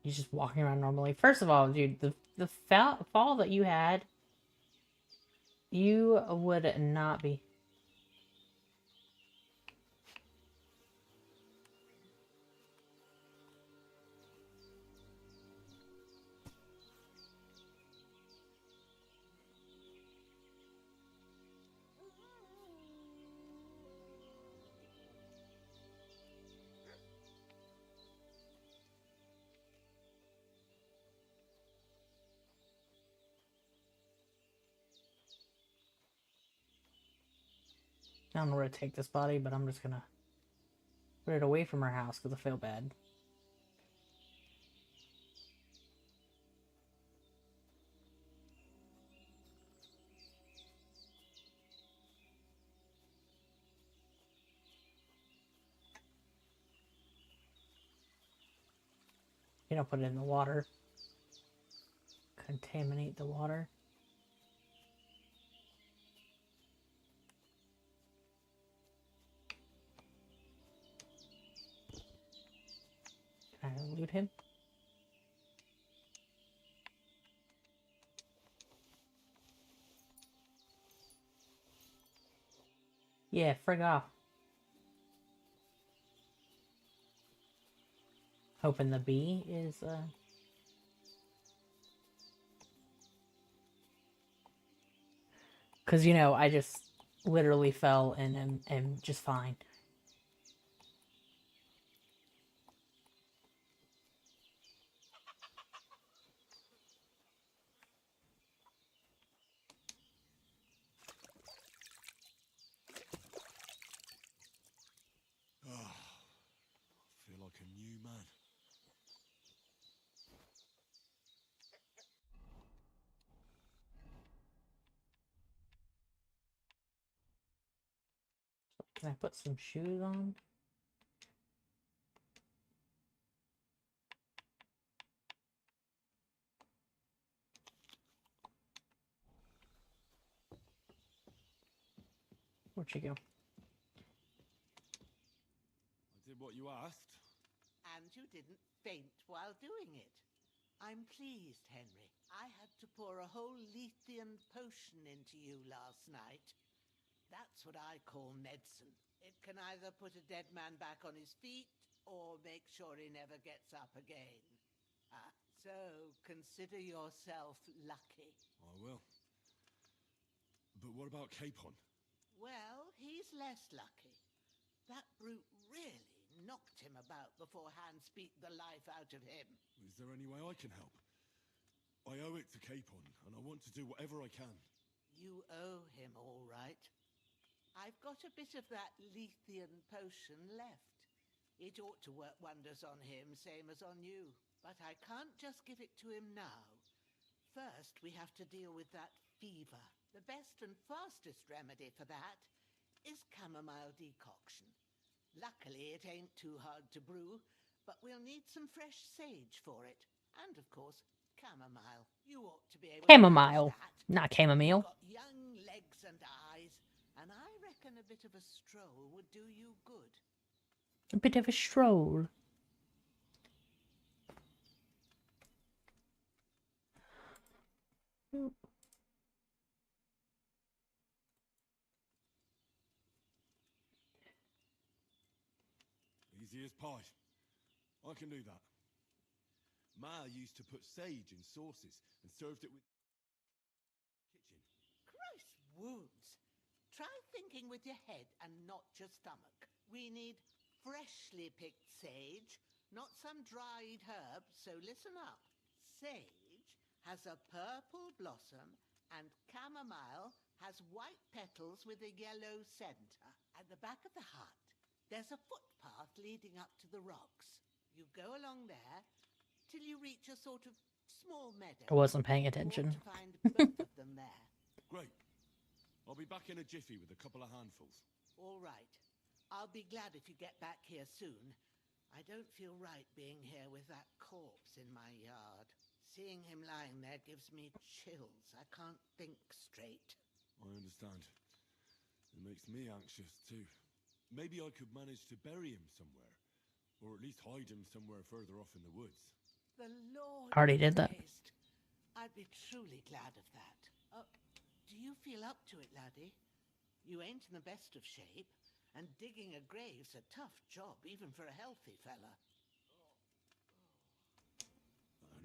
He's just walking around normally. First of all, dude, the fall that you had, you would not be. I don't know where to take this body, but I'm just gonna put it away from her house because I feel bad. You don't put it in the water. Contaminate the water. Can I loot him? Yeah, frig off. Hoping the bee is, Because, you know, I just literally fell and am just fine. Oh, I feel like a new man. Can I put some shoes on? Where'd she go? I did what you asked. And you didn't faint while doing it. I'm pleased, Henry. I had to pour a whole Lethean potion into you last night. That's what I call medicine. It can either put a dead man back on his feet or make sure he never gets up again. So consider yourself lucky. I will. But what about Capon? Well, he's less lucky. That brute really knocked him about before Hans beat the life out of him. Is there any way I can help? I owe it to Capon, and I want to do whatever I can. You owe him all right. I've got a bit of that Lethean potion left. It ought to work wonders on him, same as on you. But I can't just give it to him now. First, we have to deal with that fever. The best and fastest remedy for that is chamomile decoction. Luckily, it ain't too hard to brew, but we'll need some fresh sage for it. And, of course, chamomile. You ought to be able Chamomile, to that. not chamomile. Got young legs and eyes, and I reckon a bit of a stroll would do you good. A bit of a stroll. Easy as pie. I can do that. Ma used to put sage in sauces and served it with kitchen. Christ wounds! Try thinking with your head and not your stomach. We need freshly picked sage, not some dried herb, so listen up. Sage has a purple blossom and chamomile has white petals with a yellow center. At the back of the hut, there's a footpath leading up to the rocks. You go along there till you reach a sort of small meadow. I wasn't paying attention. You ought to find both of them there. Great. I'll be back in a jiffy with a couple of handfuls. All right. I'll be glad if you get back here soon. I don't feel right being here with that corpse in my yard. Seeing him lying there gives me chills. I can't think straight. I understand. It makes me anxious too. Maybe I could manage to bury him somewhere. Or at least hide him somewhere further off in the woods. The Lord Already did that. praised. I'd be truly glad of that. Do you feel up to it, laddie? You ain't in the best of shape, and digging a grave's a tough job, even for a healthy fella.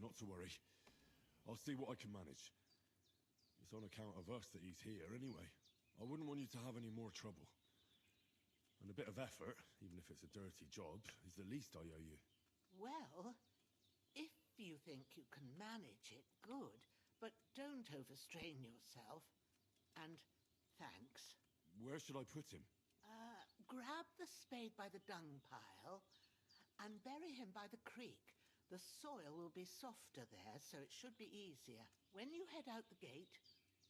Not to worry. I'll see what I can manage. It's on account of us that he's here anyway. I wouldn't want you to have any more trouble. And a bit of effort, even if it's a dirty job, is the least I owe you. Well, if you think you can manage it, good. But don't overstrain yourself. And thanks. Where should I put him? spade by the dung pile and bury him by the creek. The soil will be softer there, so it should be easier. When you head out the gate,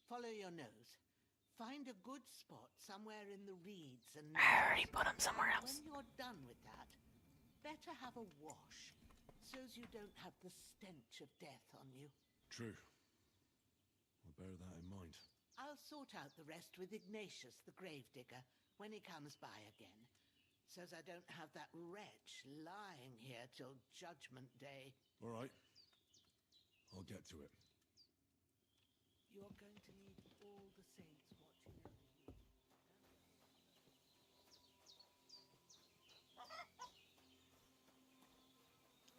follow your nose. Find a good spot somewhere in the reeds and... I already put him somewhere else. When you're done with that, better have a wash, so's you don't have the stench of death on you. True. I'll bear that in mind. I'll sort out the rest with Ignatius, the gravedigger, when he comes by again, so's I don't have that wretch lying here till Judgment Day. All right. I'll get to it. You're going to need all the saints watching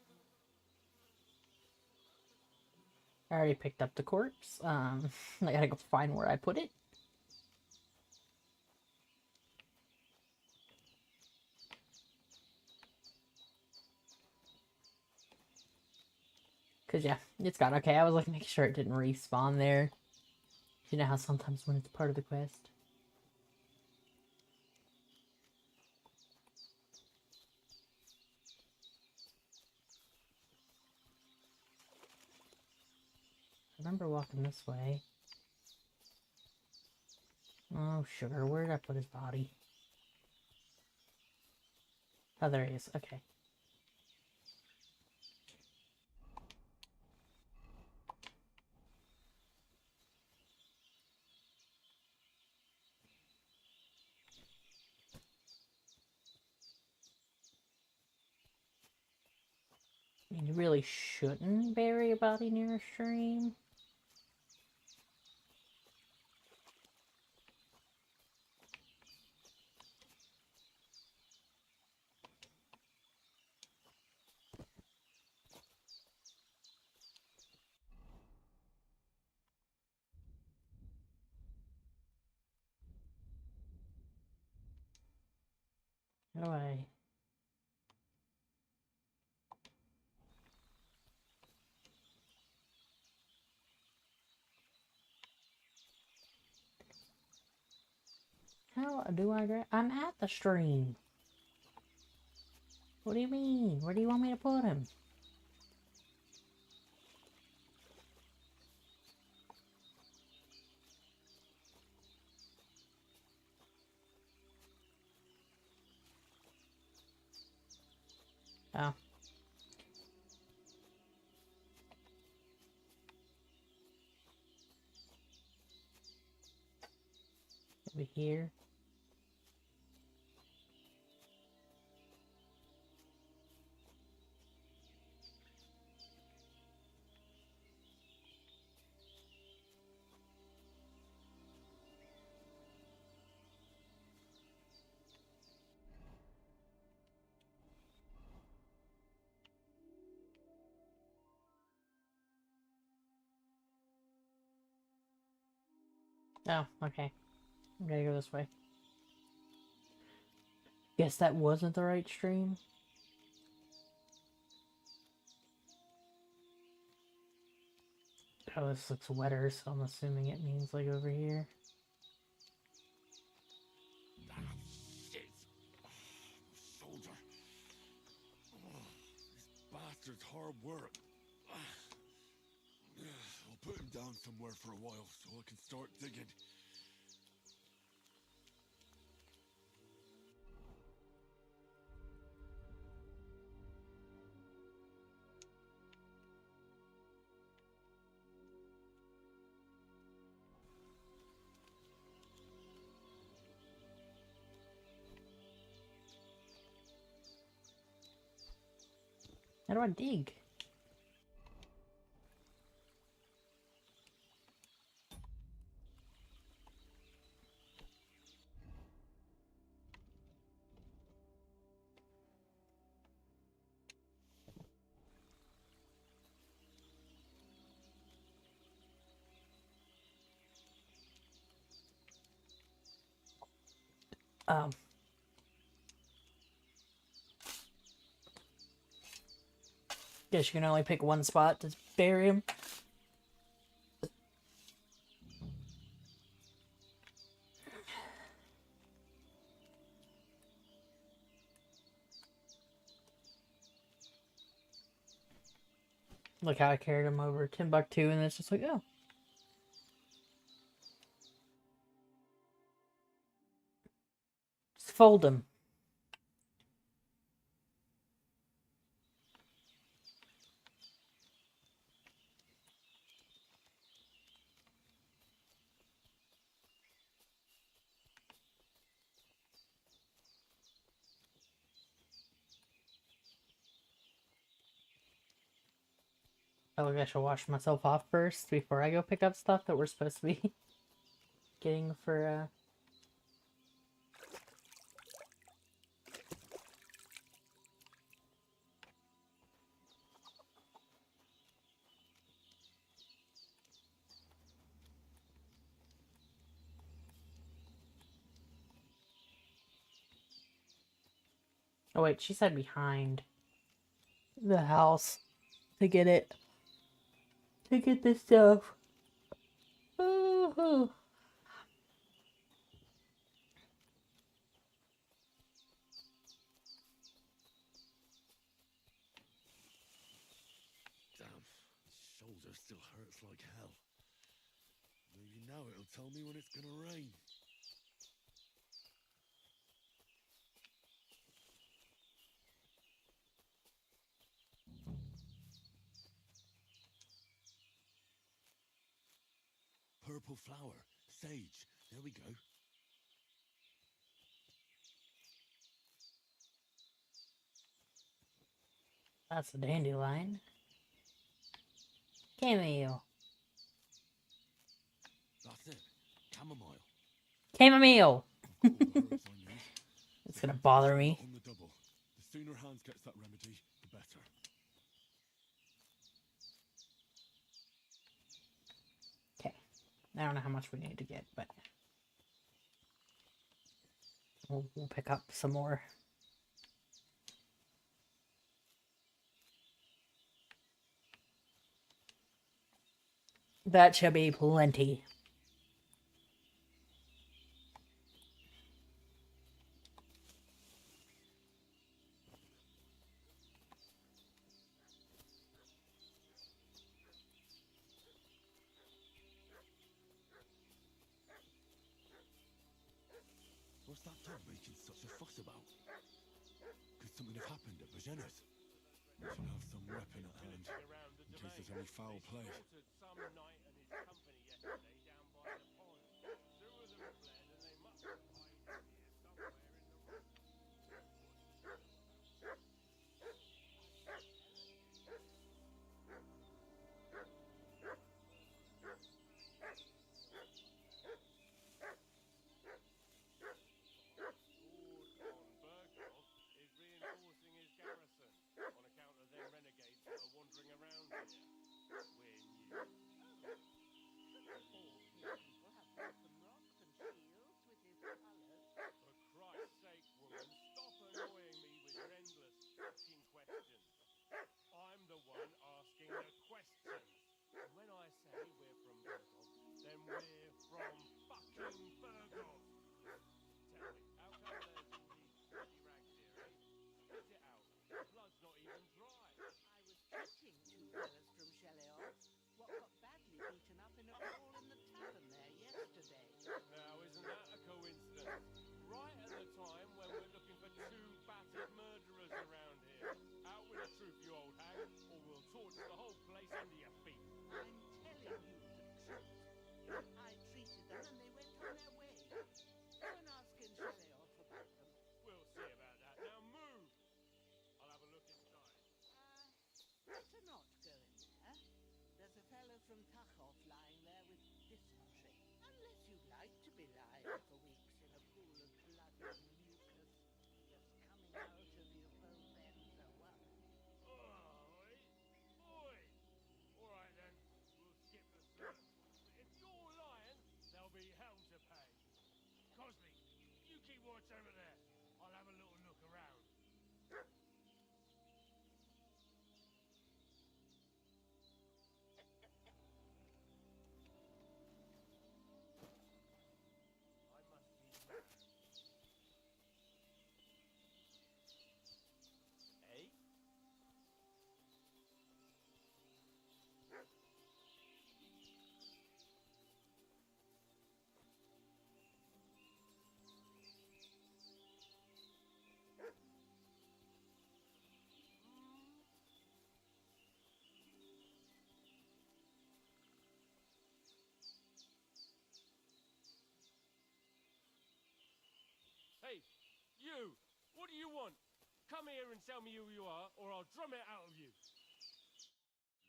over you. I already picked up the corpse. I gotta go find where I put it. Cause yeah, it's gone. Okay, I was like making sure it didn't respawn there. You know how sometimes when it's part of the quest. I remember walking this way. Oh, sugar, where did I put his body? Oh, there he is. Okay. I mean, you really shouldn't bury a body near a stream. How do I... How do I grab... I'm at the stream. What do you mean? Where do you want me to put him? Oh. Over here. Oh, okay. I'm gonna go this way. Guess that wasn't the right stream. Oh, this looks wetter, so I'm assuming it means like over here. Shit! Soldier. This bastard's hard work. I'll put him down somewhere for a while so I can start digging. How do I dig? Guess you can only pick one spot to bury him. Look how I carried him over Timbuktu, and it's just like, oh. Just fold him. I look, I should wash myself off first before I go pick up stuff that we're supposed to be getting for, Oh wait, she said behind the house to get it. To get this stuff. Ooh. Damn, shoulder still hurts like hell. Maybe now it'll tell me when it's gonna rain. Purple flower, sage. There we go. That's a dandelion. Cameo. That's it. Chamomile. Chamomile! It's gonna bother me. On the double. The sooner Hans gets that remedy, the better. Okay. I don't know how much we need to get, but we'll pick up some more. That should be plenty. What's that dog making such a fuss about? Could something have happened at Bajena's? We should have some weapon at hand, in case there's any foul play. Some knight and his company yesterday down by the pond. Two of them fled and they must have hidden here somewhere in the from Tachov lying there with dysentery. Unless you'd like to be lying for weeks in a pool of blood and mucus, just coming out of your both ends or what? Oi! Alright then, we'll skip the sermon. If you're lying, there'll be hell to pay. Cosby, you keep watch over there. I'll have a little look around. I must You! What do you want? Come here and tell me who you are, or I'll drum it out of you.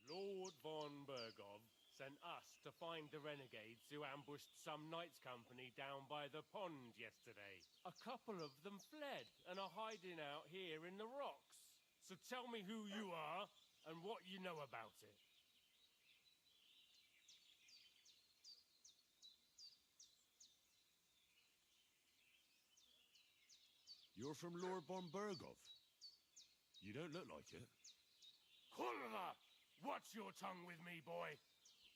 Lord von Bergov sent us to find the renegades who ambushed some knights' company down by the pond yesterday. A couple of them fled and are hiding out here in the rocks. So tell me who you are and what you know about it. You're from Lord von Bergov. You don't look like it. Hulva! Watch your tongue with me, boy.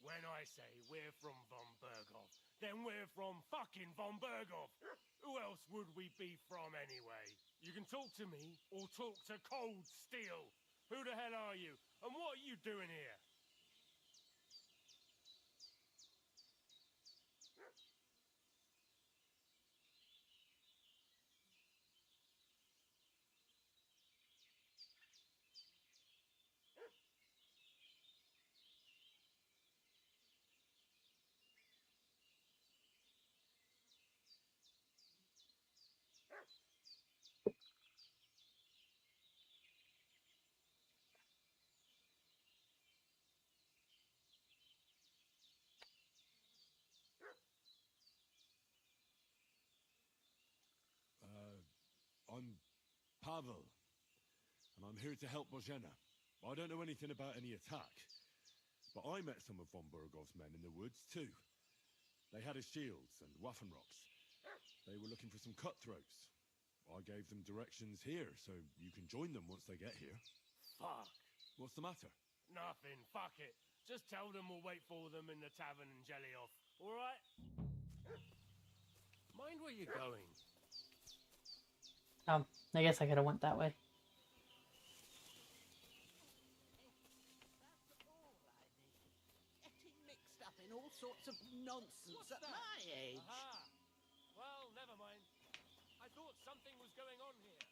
When I say we're from von Bergov, then we're from fucking von Bergov. Who else would we be from anyway? You can talk to me or talk to Cold Steel. Who the hell are you? And what are you doing here? I'm Pavel, and I'm here to help Bozhena. I don't know anything about any attack, but I met some of von Bergov's men in the woods too. They had his shields and Waffenrocks. They were looking for some cutthroats. I gave them directions here, so you can join them once they get here. Fuck. What's the matter? Nothing. Fuck it. Just tell them we'll wait for them in the tavern in Jelioff. All right? Mind where you're going. I guess I could have went that way. Getting mixed up in all sorts of nonsense at my age. Aha! Well, never mind. I thought something was going on here.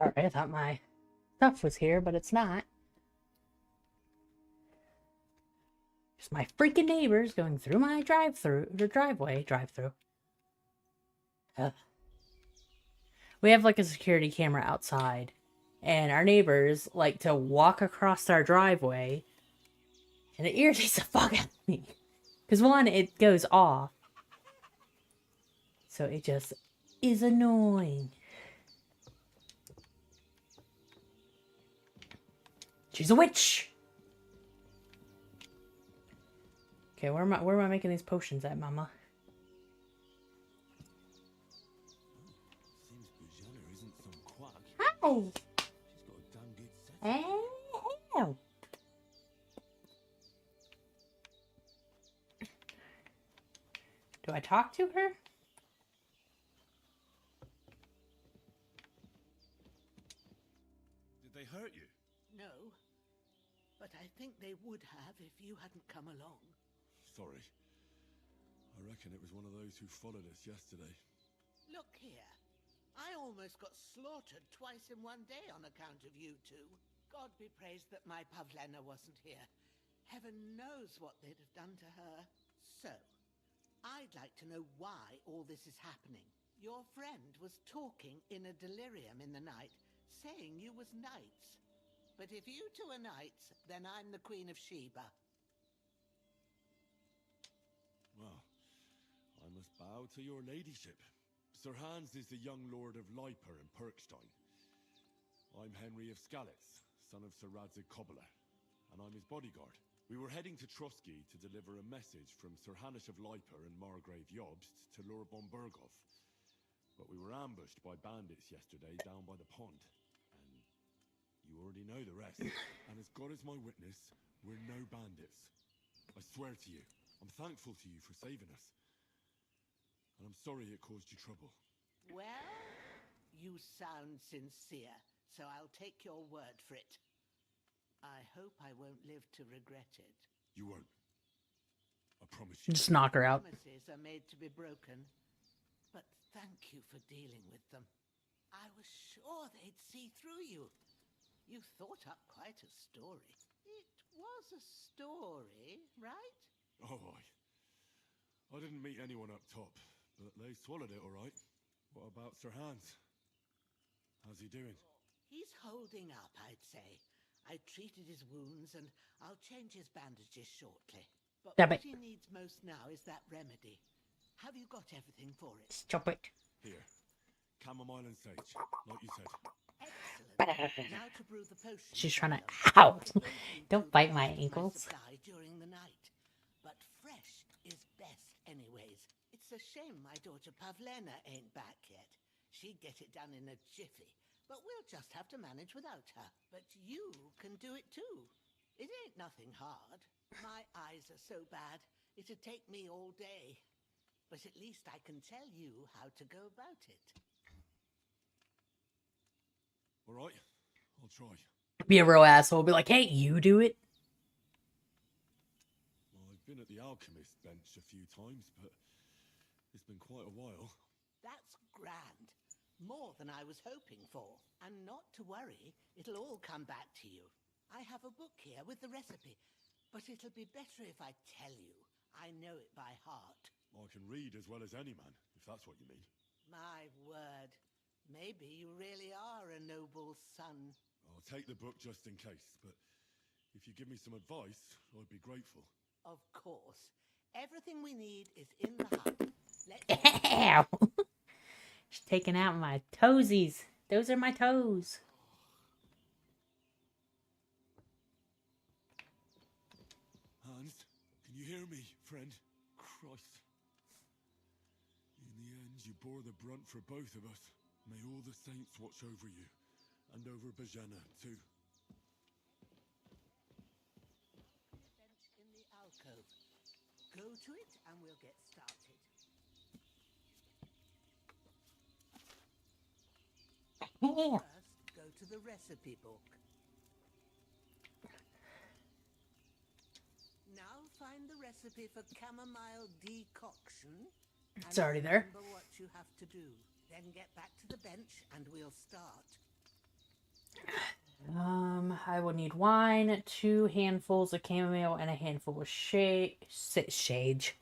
Alright, I thought my stuff was here, but it's not. Just my freaking neighbors going through my driveway. We have like a security camera outside, and our neighbors like to walk across our driveway, and it irritates the fuck out of me. Because one, it goes off. So it just is annoying. She's a witch! Okay, where am I making these potions at, Mama? Seems Bujana isn't some quack. Hi! She's got a damn good set. Hello. Do I talk to her? Did they hurt you? No, but I think they would have if you hadn't come along. Sorry. I reckon it was one of those who followed us yesterday. Look here. I almost got slaughtered twice in one day on account of you two. God be praised that my Pavlena wasn't here. Heaven knows what they'd have done to her. So, I'd like to know why all this is happening. Your friend was talking in a delirium in the night, saying you was knights. But if you two are knights, then I'm the Queen of Sheba. Well, I must bow to your ladyship. Sir Hans is the young lord of Leiper and Perkstein. I'm Henry of Skalitz, son of Sir Radzig Kobyla, and I'm his bodyguard. We were heading to Trotsky to deliver a message from Sir Hanish of Leiper and Margrave Jobst to Lord Bombergov. But we were ambushed by bandits yesterday down by the pond. And you already know the rest. And as God is my witness, we're no bandits. I swear to you, I'm thankful to you for saving us. And I'm sorry it caused you trouble. Well, you sound sincere, so I'll take your word for it. I hope I won't live to regret it. You won't. I promise you. Just knock her out. Promises are made to be broken, but thank you for dealing with them. I was sure they'd see through you. You thought up quite a story. It was a story, right? Oh, I didn't meet anyone up top, but they swallowed it all right. What about Sir Hans? How's he doing? He's holding up, I'd say. I treated his wounds, and I'll change his bandages shortly. But what he needs most now is that remedy. Have you got everything for it? Stop it. Here. Chamomile and sage, like you said. Excellent. Now to brew the potion. She's trying to... Ow! Don't bite my ankles. During the night. But fresh is best anyways. It's a shame my daughter Pavlena ain't back yet. She'd get it done in a jiffy. But we'll just have to manage without her. But you can do it too. It ain't nothing hard. My eyes are so bad, it'd take me all day. But at least I can tell you how to go about it. All right, I'll try. Be a real asshole. Be like, hey, you do it. Well, I've been at the alchemist bench a few times, but it's been quite a while. That's grand. More than I was hoping for. And not to worry, it'll all come back to you. I have a book here with the recipe, but it'll be better if I tell you. I know it by heart. I can read as well as any man, if that's what you mean. My word. Maybe you really are a noble son. I'll take the book just in case, but if you give me some advice, I'd be grateful. Of course. Everything we need is in the hut. Ow! She's taking out my toesies. Those are my toes. Hans, can you hear me, friend? Christ. In the end, you bore the brunt for both of us. May all the saints watch over you, and over Bajana, too. Bench in the alcove. Go to it and we'll get started. First, go to the recipe book. Now find the recipe for chamomile decoction. It's already there. Remember what you have to do. Then get back to the bench and we'll start. I will need wine, 2 handfuls of chamomile, and a handful of sage.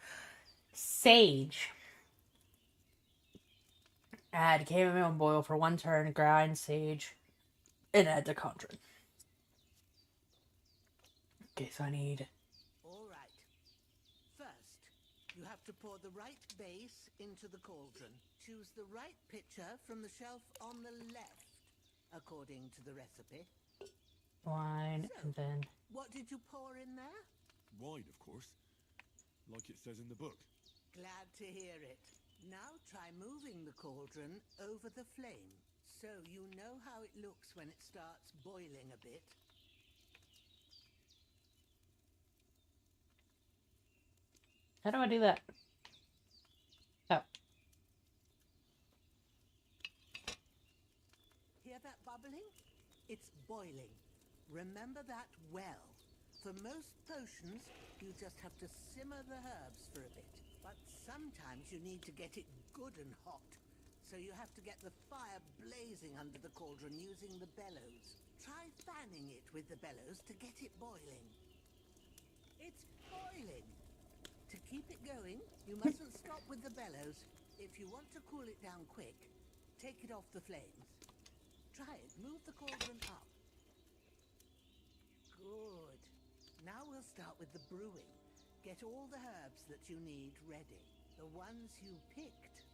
Add chamomile and boil for 1 turn, grind sage, and add the cauldron. Okay, so I need... All right. First, you have to pour the right base into the cauldron. Choose the right pitcher from the shelf on the left, according to the recipe. Wine, and then... What did you pour in there? Wine, of course. Like it says in the book. Glad to hear it. Now try moving the cauldron over the flame, so you know how it looks when it starts boiling a bit. How do I do that? Oh. Hear that bubbling? It's boiling. Remember that well. For most potions, you just have to simmer the herbs for a bit. But sometimes you need to get it good and hot. So you have to get the fire blazing under the cauldron using the bellows. Try fanning it with the bellows to get it boiling. It's boiling. To keep it going, you mustn't stop with the bellows. If you want to cool it down quick, take it off the flames. Try it. Move the cauldron up. Good. Now we'll start with the brewing. Get all the herbs that you need ready. The ones you picked.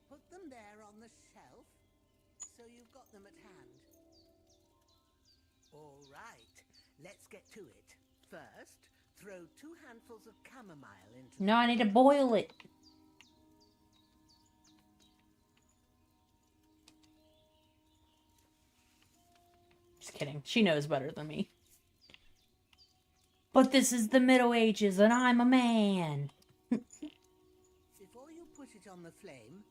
Put them there on the shelf, so you've got them at hand. All right, let's get to it. First, throw 2 handfuls of chamomile into... No, I need to boil it. Just kidding. She knows better than me. But this is the Middle Ages and I'm a man. Before you put it on the flame,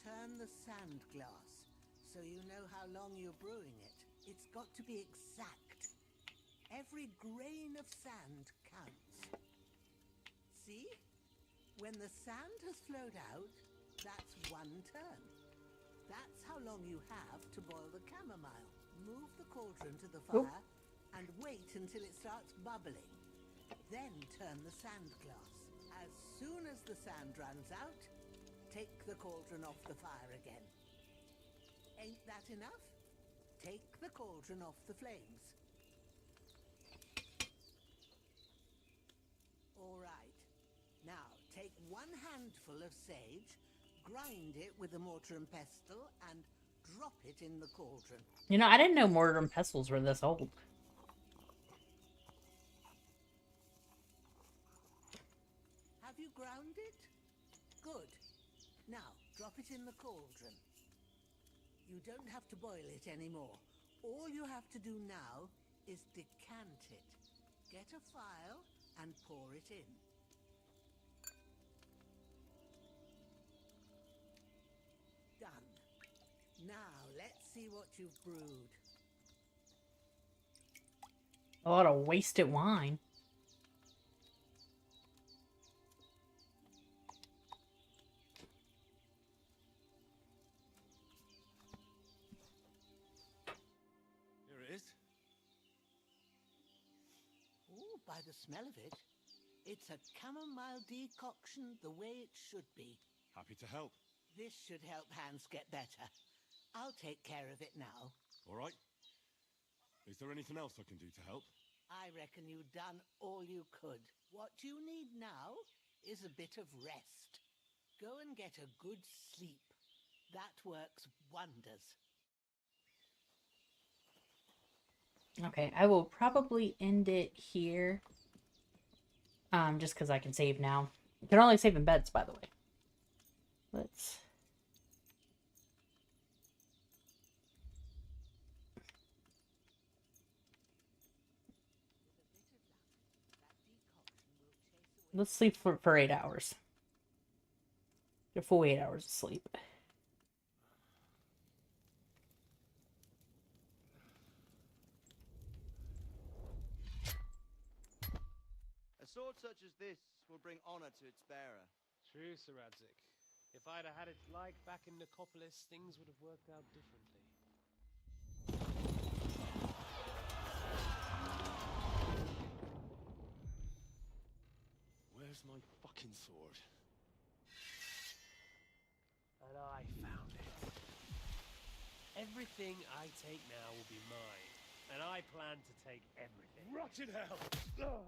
turn the sand glass so you know how long you're brewing it. It's got to be exact. Every grain of sand counts. See? When the sand has flowed out, that's 1 turn. That's how long you have to boil the chamomile. Move the cauldron to the fire and wait until it starts bubbling. Then turn the sand glass. As soon as the sand runs out, take the cauldron off the fire again. Ain't that enough? Take the cauldron off the flames. All right. Now, take 1 handful of sage, grind it with a mortar and pestle, and drop it in the cauldron. You know, I didn't know mortar and pestles were this old. Have you ground it? Good. Now, drop it in the cauldron. You don't have to boil it anymore. All you have to do now is decant it. Get a phial and pour it in. Done. Now, let's see what you've brewed. A lot of wasted wine. Here it is. Ooh, by the smell of it, it's a chamomile decoction the way it should be. Happy to help. This should help Hans get better. I'll take care of it now. All right. Is there anything else I can do to help? I reckon you've done all you could. What you need now is a bit of rest. Go and get a good sleep. That works wonders. Okay, I will probably end it here. Just because I can save now. You can only save in beds, by the way. Let's... Let's sleep for 8 hours. A full 8 hours of sleep. A sword such as this will bring honor to its bearer. True, Sir Radzig. If I'd have had it like back in Nicopolis, things would have worked out differently. Where's my fucking sword? And I found it. Everything I take now will be mine, and I plan to take everything. Rot in hell!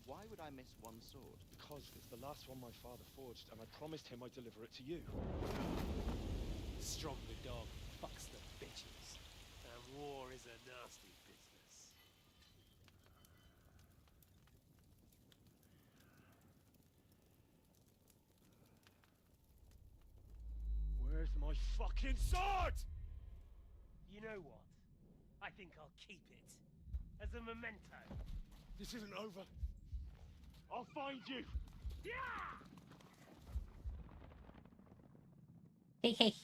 Why would I miss one sword? Because it's the last one my father forged, and I promised him I'd deliver it to you. Strong the dog, fucks the bitches. And war is a nasty business. Where's my fucking sword? You know what? I think I'll keep it. As a memento. This isn't over. I'll find you! Yeah! Hey,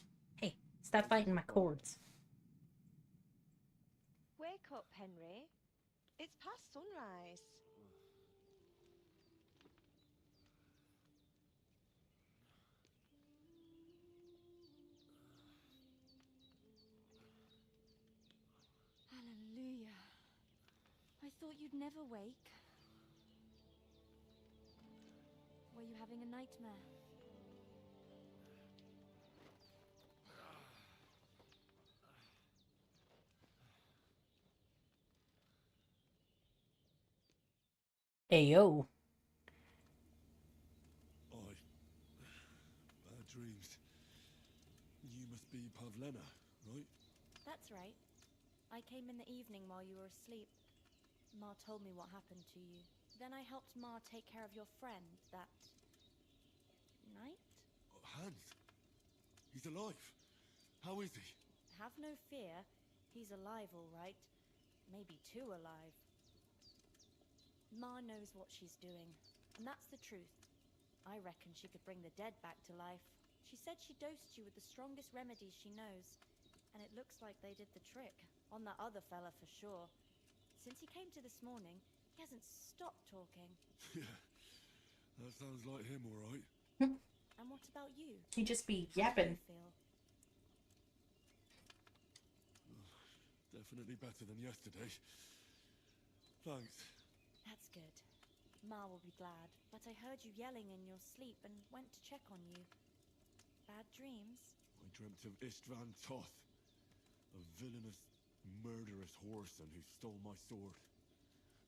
hey, stop biting my cords. Wake up, Henry. It's past sunrise. Hallelujah. I thought you'd never wake. Were you having a nightmare? Ayo. Bad dreams. You must be Pavlena, right? That's right. I came in the evening while you were asleep. Ma told me what happened to you. Then I helped Ma take care of your friend that night? Hans. He's alive. How is he? Have no fear. He's alive, all right. Maybe too alive. Ma knows what she's doing, and that's the truth. I reckon she could bring the dead back to life. She said she dosed you with the strongest remedies she knows, and it looks like they did the trick. On that other fella for sure. Since he came to this morning, he hasn't stopped talking. Yeah. That sounds like him, all right. And what about you? He just be How do yapping. you feel? Definitely better than yesterday. Thanks. That's good. Ma will be glad, but I heard you yelling in your sleep and went to check on you. Bad dreams? I dreamt of Istvan Toth, a villainous, murderous whoreson who stole my sword.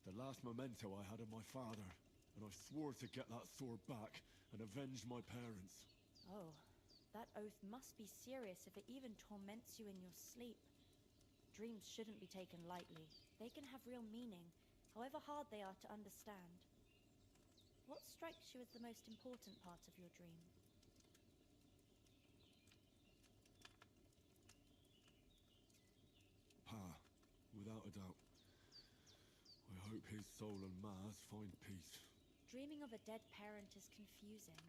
The last memento I had of my father, and I swore to get that sword back and avenge my parents. Oh, that oath must be serious if it even torments you in your sleep. Dreams shouldn't be taken lightly. They can have real meaning, however hard they are to understand. What strikes you as the most important part of your dream? Pa, without a doubt. I hope his soul and Ma's find peace. Dreaming of a dead parent is confusing.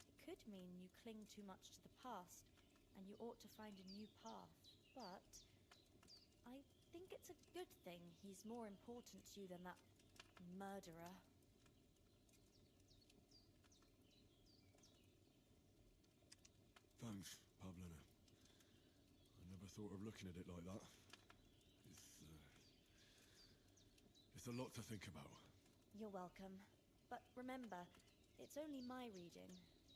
It could mean you cling too much to the past, and you ought to find a new path. But I think it's a good thing he's more important to you than that murderer. Thanks, Pavlena. I never thought of looking at it like that. It's a lot to think about. You're welcome. But remember, it's only my reading.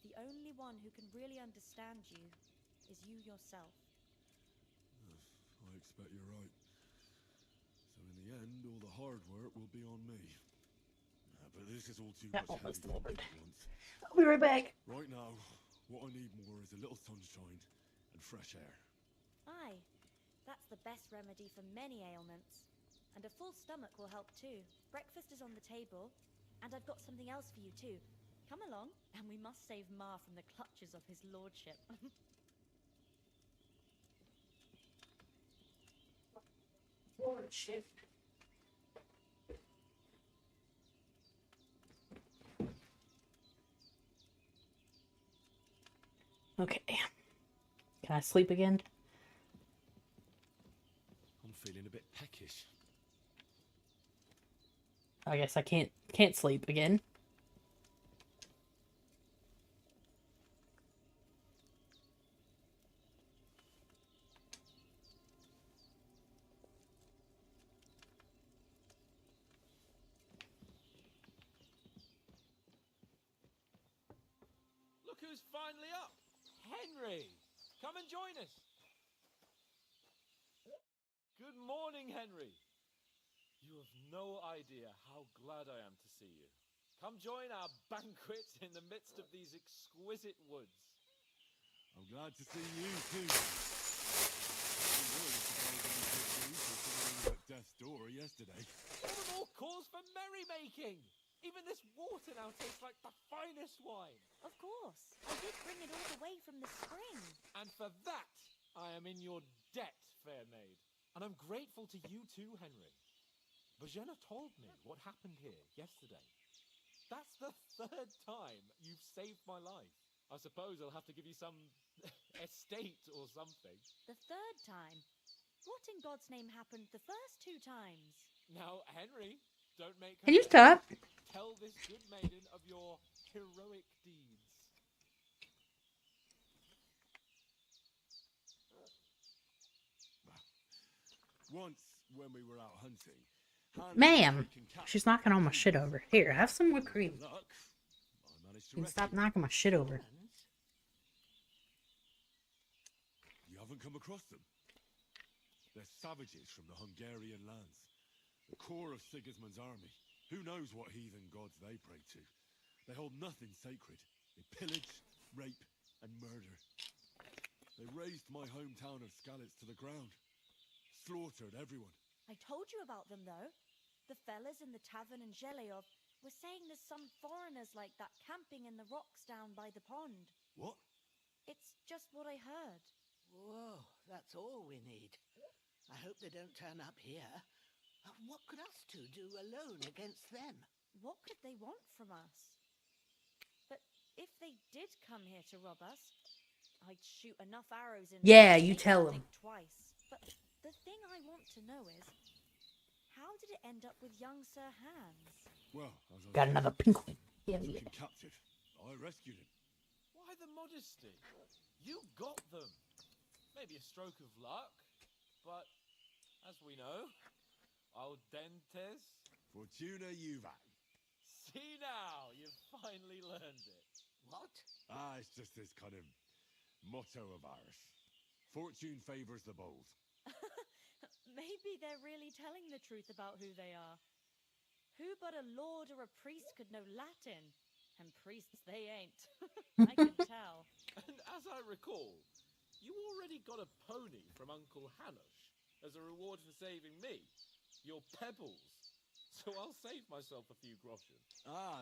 The only one who can really understand you is you yourself. I expect you're right. So in the end, all the hard work will be on me. But this is all too That much almost heavy delivered. at once. I'll be right back. Right now, what I need more is a little sunshine and fresh air. Aye, that's the best remedy for many ailments. And a full stomach will help too. Breakfast is on the table, and I've got something else for you too. Come along, and we must save Ma from the clutches of his lordship. Lordship. Okay. Can I sleep again? I'm feeling a bit peckish. I guess I can't sleep again. Look who's finally up! Henry! Come and join us! Good morning, Henry! You have no idea how glad I am to see you. Come join our banquet in the midst of these exquisite woods. I'm glad to see you too. At death's door yesterday. All the more cause for merrymaking! Even this water now tastes like the finest wine. Of course. I did bring it all the way from the spring. And for that, I am in your debt, fair maid. And I'm grateful to you too, Henry. Bajena told me what happened here yesterday. That's the third time you've saved my life. I suppose I'll have to give you some estate or something. The third time? What in God's name happened the first 2 times? Now, Henry, don't make her Can you sad. stop? Tell this good maiden of your heroic deeds. Once, when we were out hunting, Hans Ma'am, had taken Cat she's knocking all my shit over. Here, have some whipped cream. luck. I managed to You can stop rescue knocking my shit over. You haven't come across them? They're savages from the Hungarian lands. The core of Sigismund's army. Who knows what heathen gods they pray to? They hold nothing sacred. They pillage, rape, and murder. They razed my hometown of Skalitz to the ground. Slaughtered everyone. I told you about them, though. The fellas in the tavern in Zheleov were saying there's some foreigners like that camping in the rocks down by the pond. What? It's just what I heard. Whoa, that's all we need. I hope they don't turn up here. What could us two do alone against them? What could they want from us? But if they did come here to rob us, I'd shoot enough arrows in Yeah, them to you make tell them them. think twice. But the thing I want to know is, how did it end up with young Sir Hans? Well, as I Got said, another pink one. he Hell was yeah. taken captive. I rescued him. Why the modesty? You got them. Maybe a stroke of luck, but as we know, audentes. Fortuna juvat. See now, you've finally learned it. What? It's just this kind of motto of ours. Fortune favors the bold. Maybe they're really telling the truth about who they are. Who but a lord or a priest could know Latin? And priests they ain't. I can tell. And as I recall, you already got a pony from Uncle Hanush as a reward for saving me. Your pebbles. So I'll save myself a few groschen.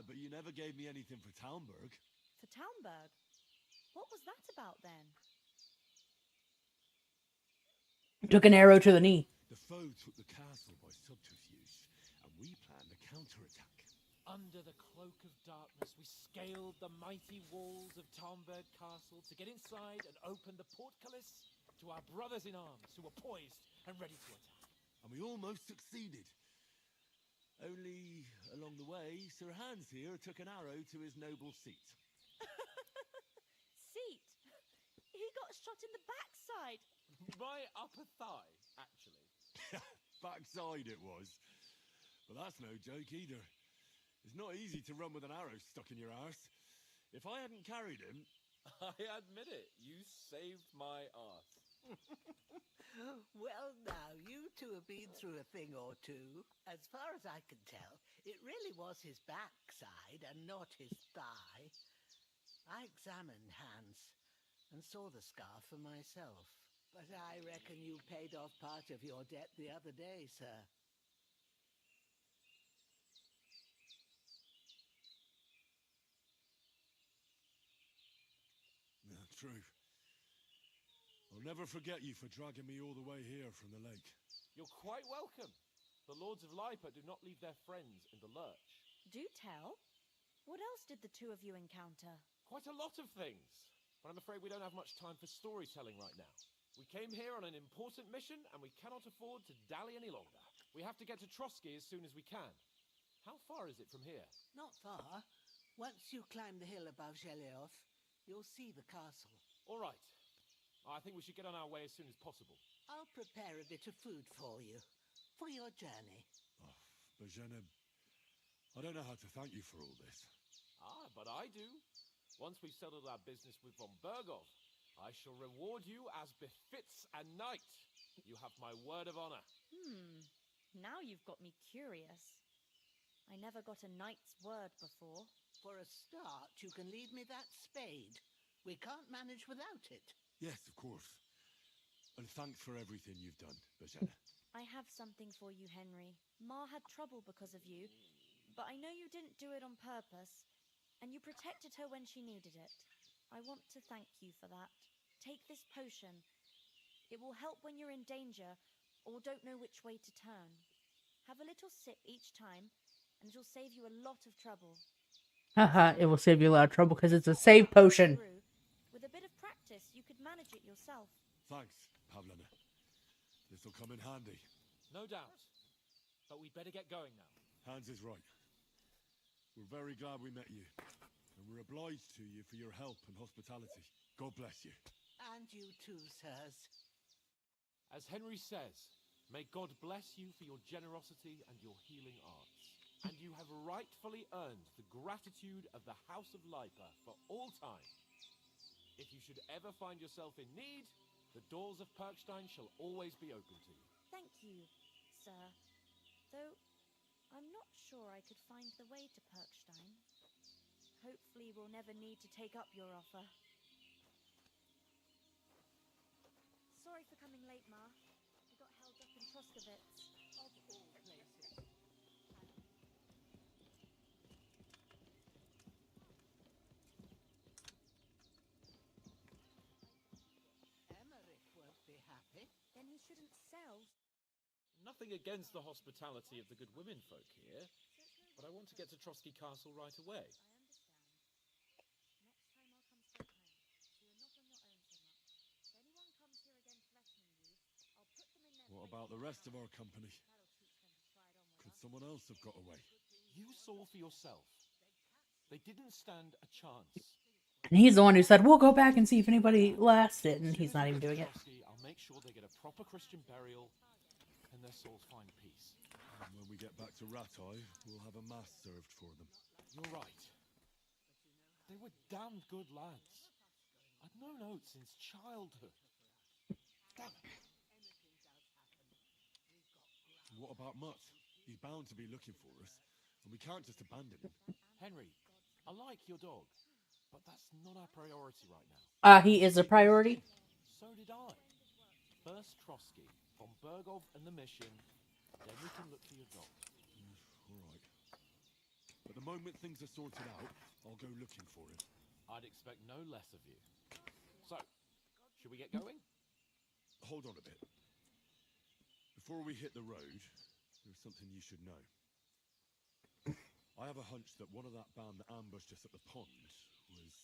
But you never gave me anything for Talmberg. For Talmberg? What was that about then? Took an arrow to the knee. The foe took the castle by subterfuge, and we planned a counterattack. Under the cloak of darkness, we scaled the mighty walls of Talmberg Castle to get inside and open the portcullis to our brothers in arms who were poised and ready to attack. And we almost succeeded. Only, along the way, Sir Hans here took an arrow to his noble seat. Seat? He got shot in the backside. My upper thigh, actually. Backside it was. But that's no joke either. It's not easy to run with an arrow stuck in your arse. If I hadn't carried him... I admit it, you saved my arse. Well, now, you two have been through a thing or two. As far as I can tell, it really was his backside and not his thigh. I examined Hans and saw the scar for myself. But I reckon you paid off part of your debt the other day, sir. True. I'll never forget you for dragging me all the way here from the lake. You're quite welcome. The Lords of Lipa do not leave their friends in the lurch. Do tell. What else did the two of you encounter? Quite a lot of things. But I'm afraid we don't have much time for storytelling right now. We came here on an important mission, and we cannot afford to dally any longer. We have to get to Trotsky as soon as we can. How far is it from here? Not far. Once you climb the hill above Zheleov, you'll see the castle. All right. I think we should get on our way as soon as possible. I'll prepare a bit of food for you, for your journey. Bajena, I don't know how to thank you for all this. But I do. Once we've settled our business with von Bergov, I shall reward you as befits a knight. You have my word of honor. Now you've got me curious. I never got a knight's word before. For a start, you can leave me that spade. We can't manage without it. Yes, of course. And thanks for everything you've done, Bajana. I have something for you, Henry. Ma had trouble because of you, but I know you didn't do it on purpose, and you protected her when she needed it. I want to thank you for that. Take this potion. It will help when you're in danger or don't know which way to turn. Have a little sip each time, and it'll save you a lot of trouble. Haha, it will save you a lot of trouble because it's a save potion. With a bit of practice, you could manage it yourself. Thanks, Pavlina. This'll come in handy. No doubt. But we'd better get going now. Hans is right. We're very glad we met you. And we're obliged to you for your help and hospitality. God bless you. And you too, sirs. As Henry says, may God bless you for your generosity and your healing arts. And you have rightfully earned the gratitude of the House of Lipa for all time. If you should ever find yourself in need, the doors of Perkstein shall always be open to you. Thank you, sir. Though, I'm not sure I could find the way to Perkstein. Hopefully we'll never need to take up your offer. Sorry for coming late, Ma. We got held up in Troskowitz. Of all places. Emmerich won't be happy. Then he shouldn't sell. Nothing against the hospitality of the good women folk here, but I want to get to Trotsky Castle right away. What about the rest of our company? Could someone else have got away? You saw for yourself. They didn't stand a chance. And he's the one who said, we'll go back and see if anybody lasted, and he's not even doing it. I'll make sure they get a proper Christian burial and their souls find peace. And when we get back to Ratai, we'll have a mass served for them. You're right. They were damned good lads. I'd known Oates since childhood. Damn it. What about Mutt? He's bound to be looking for us, and we can't just abandon him. Henry, I like your dog, but that's not our priority right now. He is a priority. So did I. First Trotsky, von Bergov and the mission, then we can look for your dog. All right. But the moment things are sorted out, I'll go looking for him. I'd expect no less of you. So, should we get going? Hold on a bit. Before we hit the road, there's something you should know. I have a hunch that one of that band that ambushed us at the pond was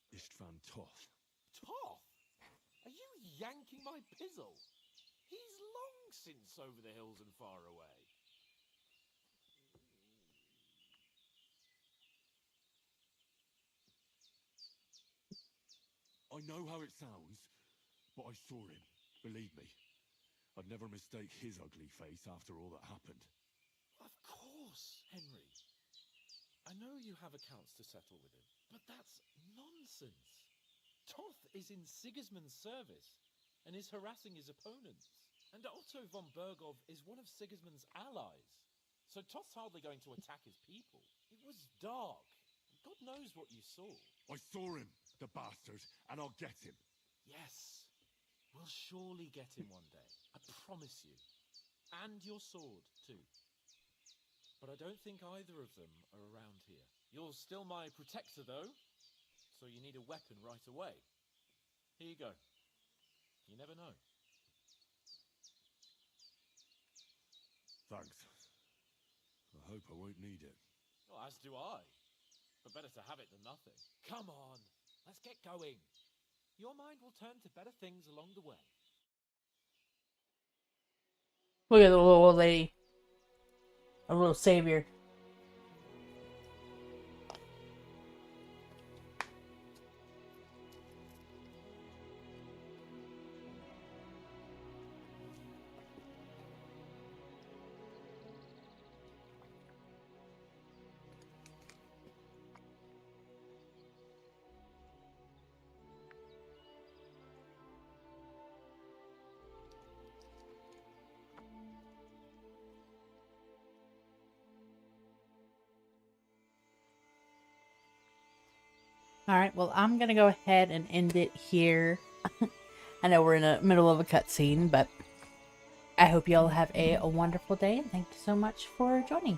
Istvan Toth. Toth? Are you yanking my pizzle? He's long since over the hills and far away. I know how it sounds, but I saw him. Believe me. I'd never mistake his ugly face after all that happened. Of course, Henry. I know you have accounts to settle with him, but that's nonsense. Toth is in Sigismund's service and is harassing his opponents. And Otto von Bergov is one of Sigismund's allies. So Toth's hardly going to attack his people. It was dark. God knows what you saw. I saw him, the bastard, and I'll get him. Yes. We'll surely get him one day. I promise you. And your sword, too. But I don't think either of them are around here. You're still my protector, though. So you need a weapon right away. Here you go. You never know. Thanks. I hope I won't need it. Well, as do I. But better to have it than nothing. Come on. Let's get going. Your mind will turn to better things along the way. Look at the little old lady. A little savior. Alright, well, I'm going to go ahead and end it here. I know we're in the middle of a cutscene, but I hope you all have a wonderful day, and thank you so much for joining.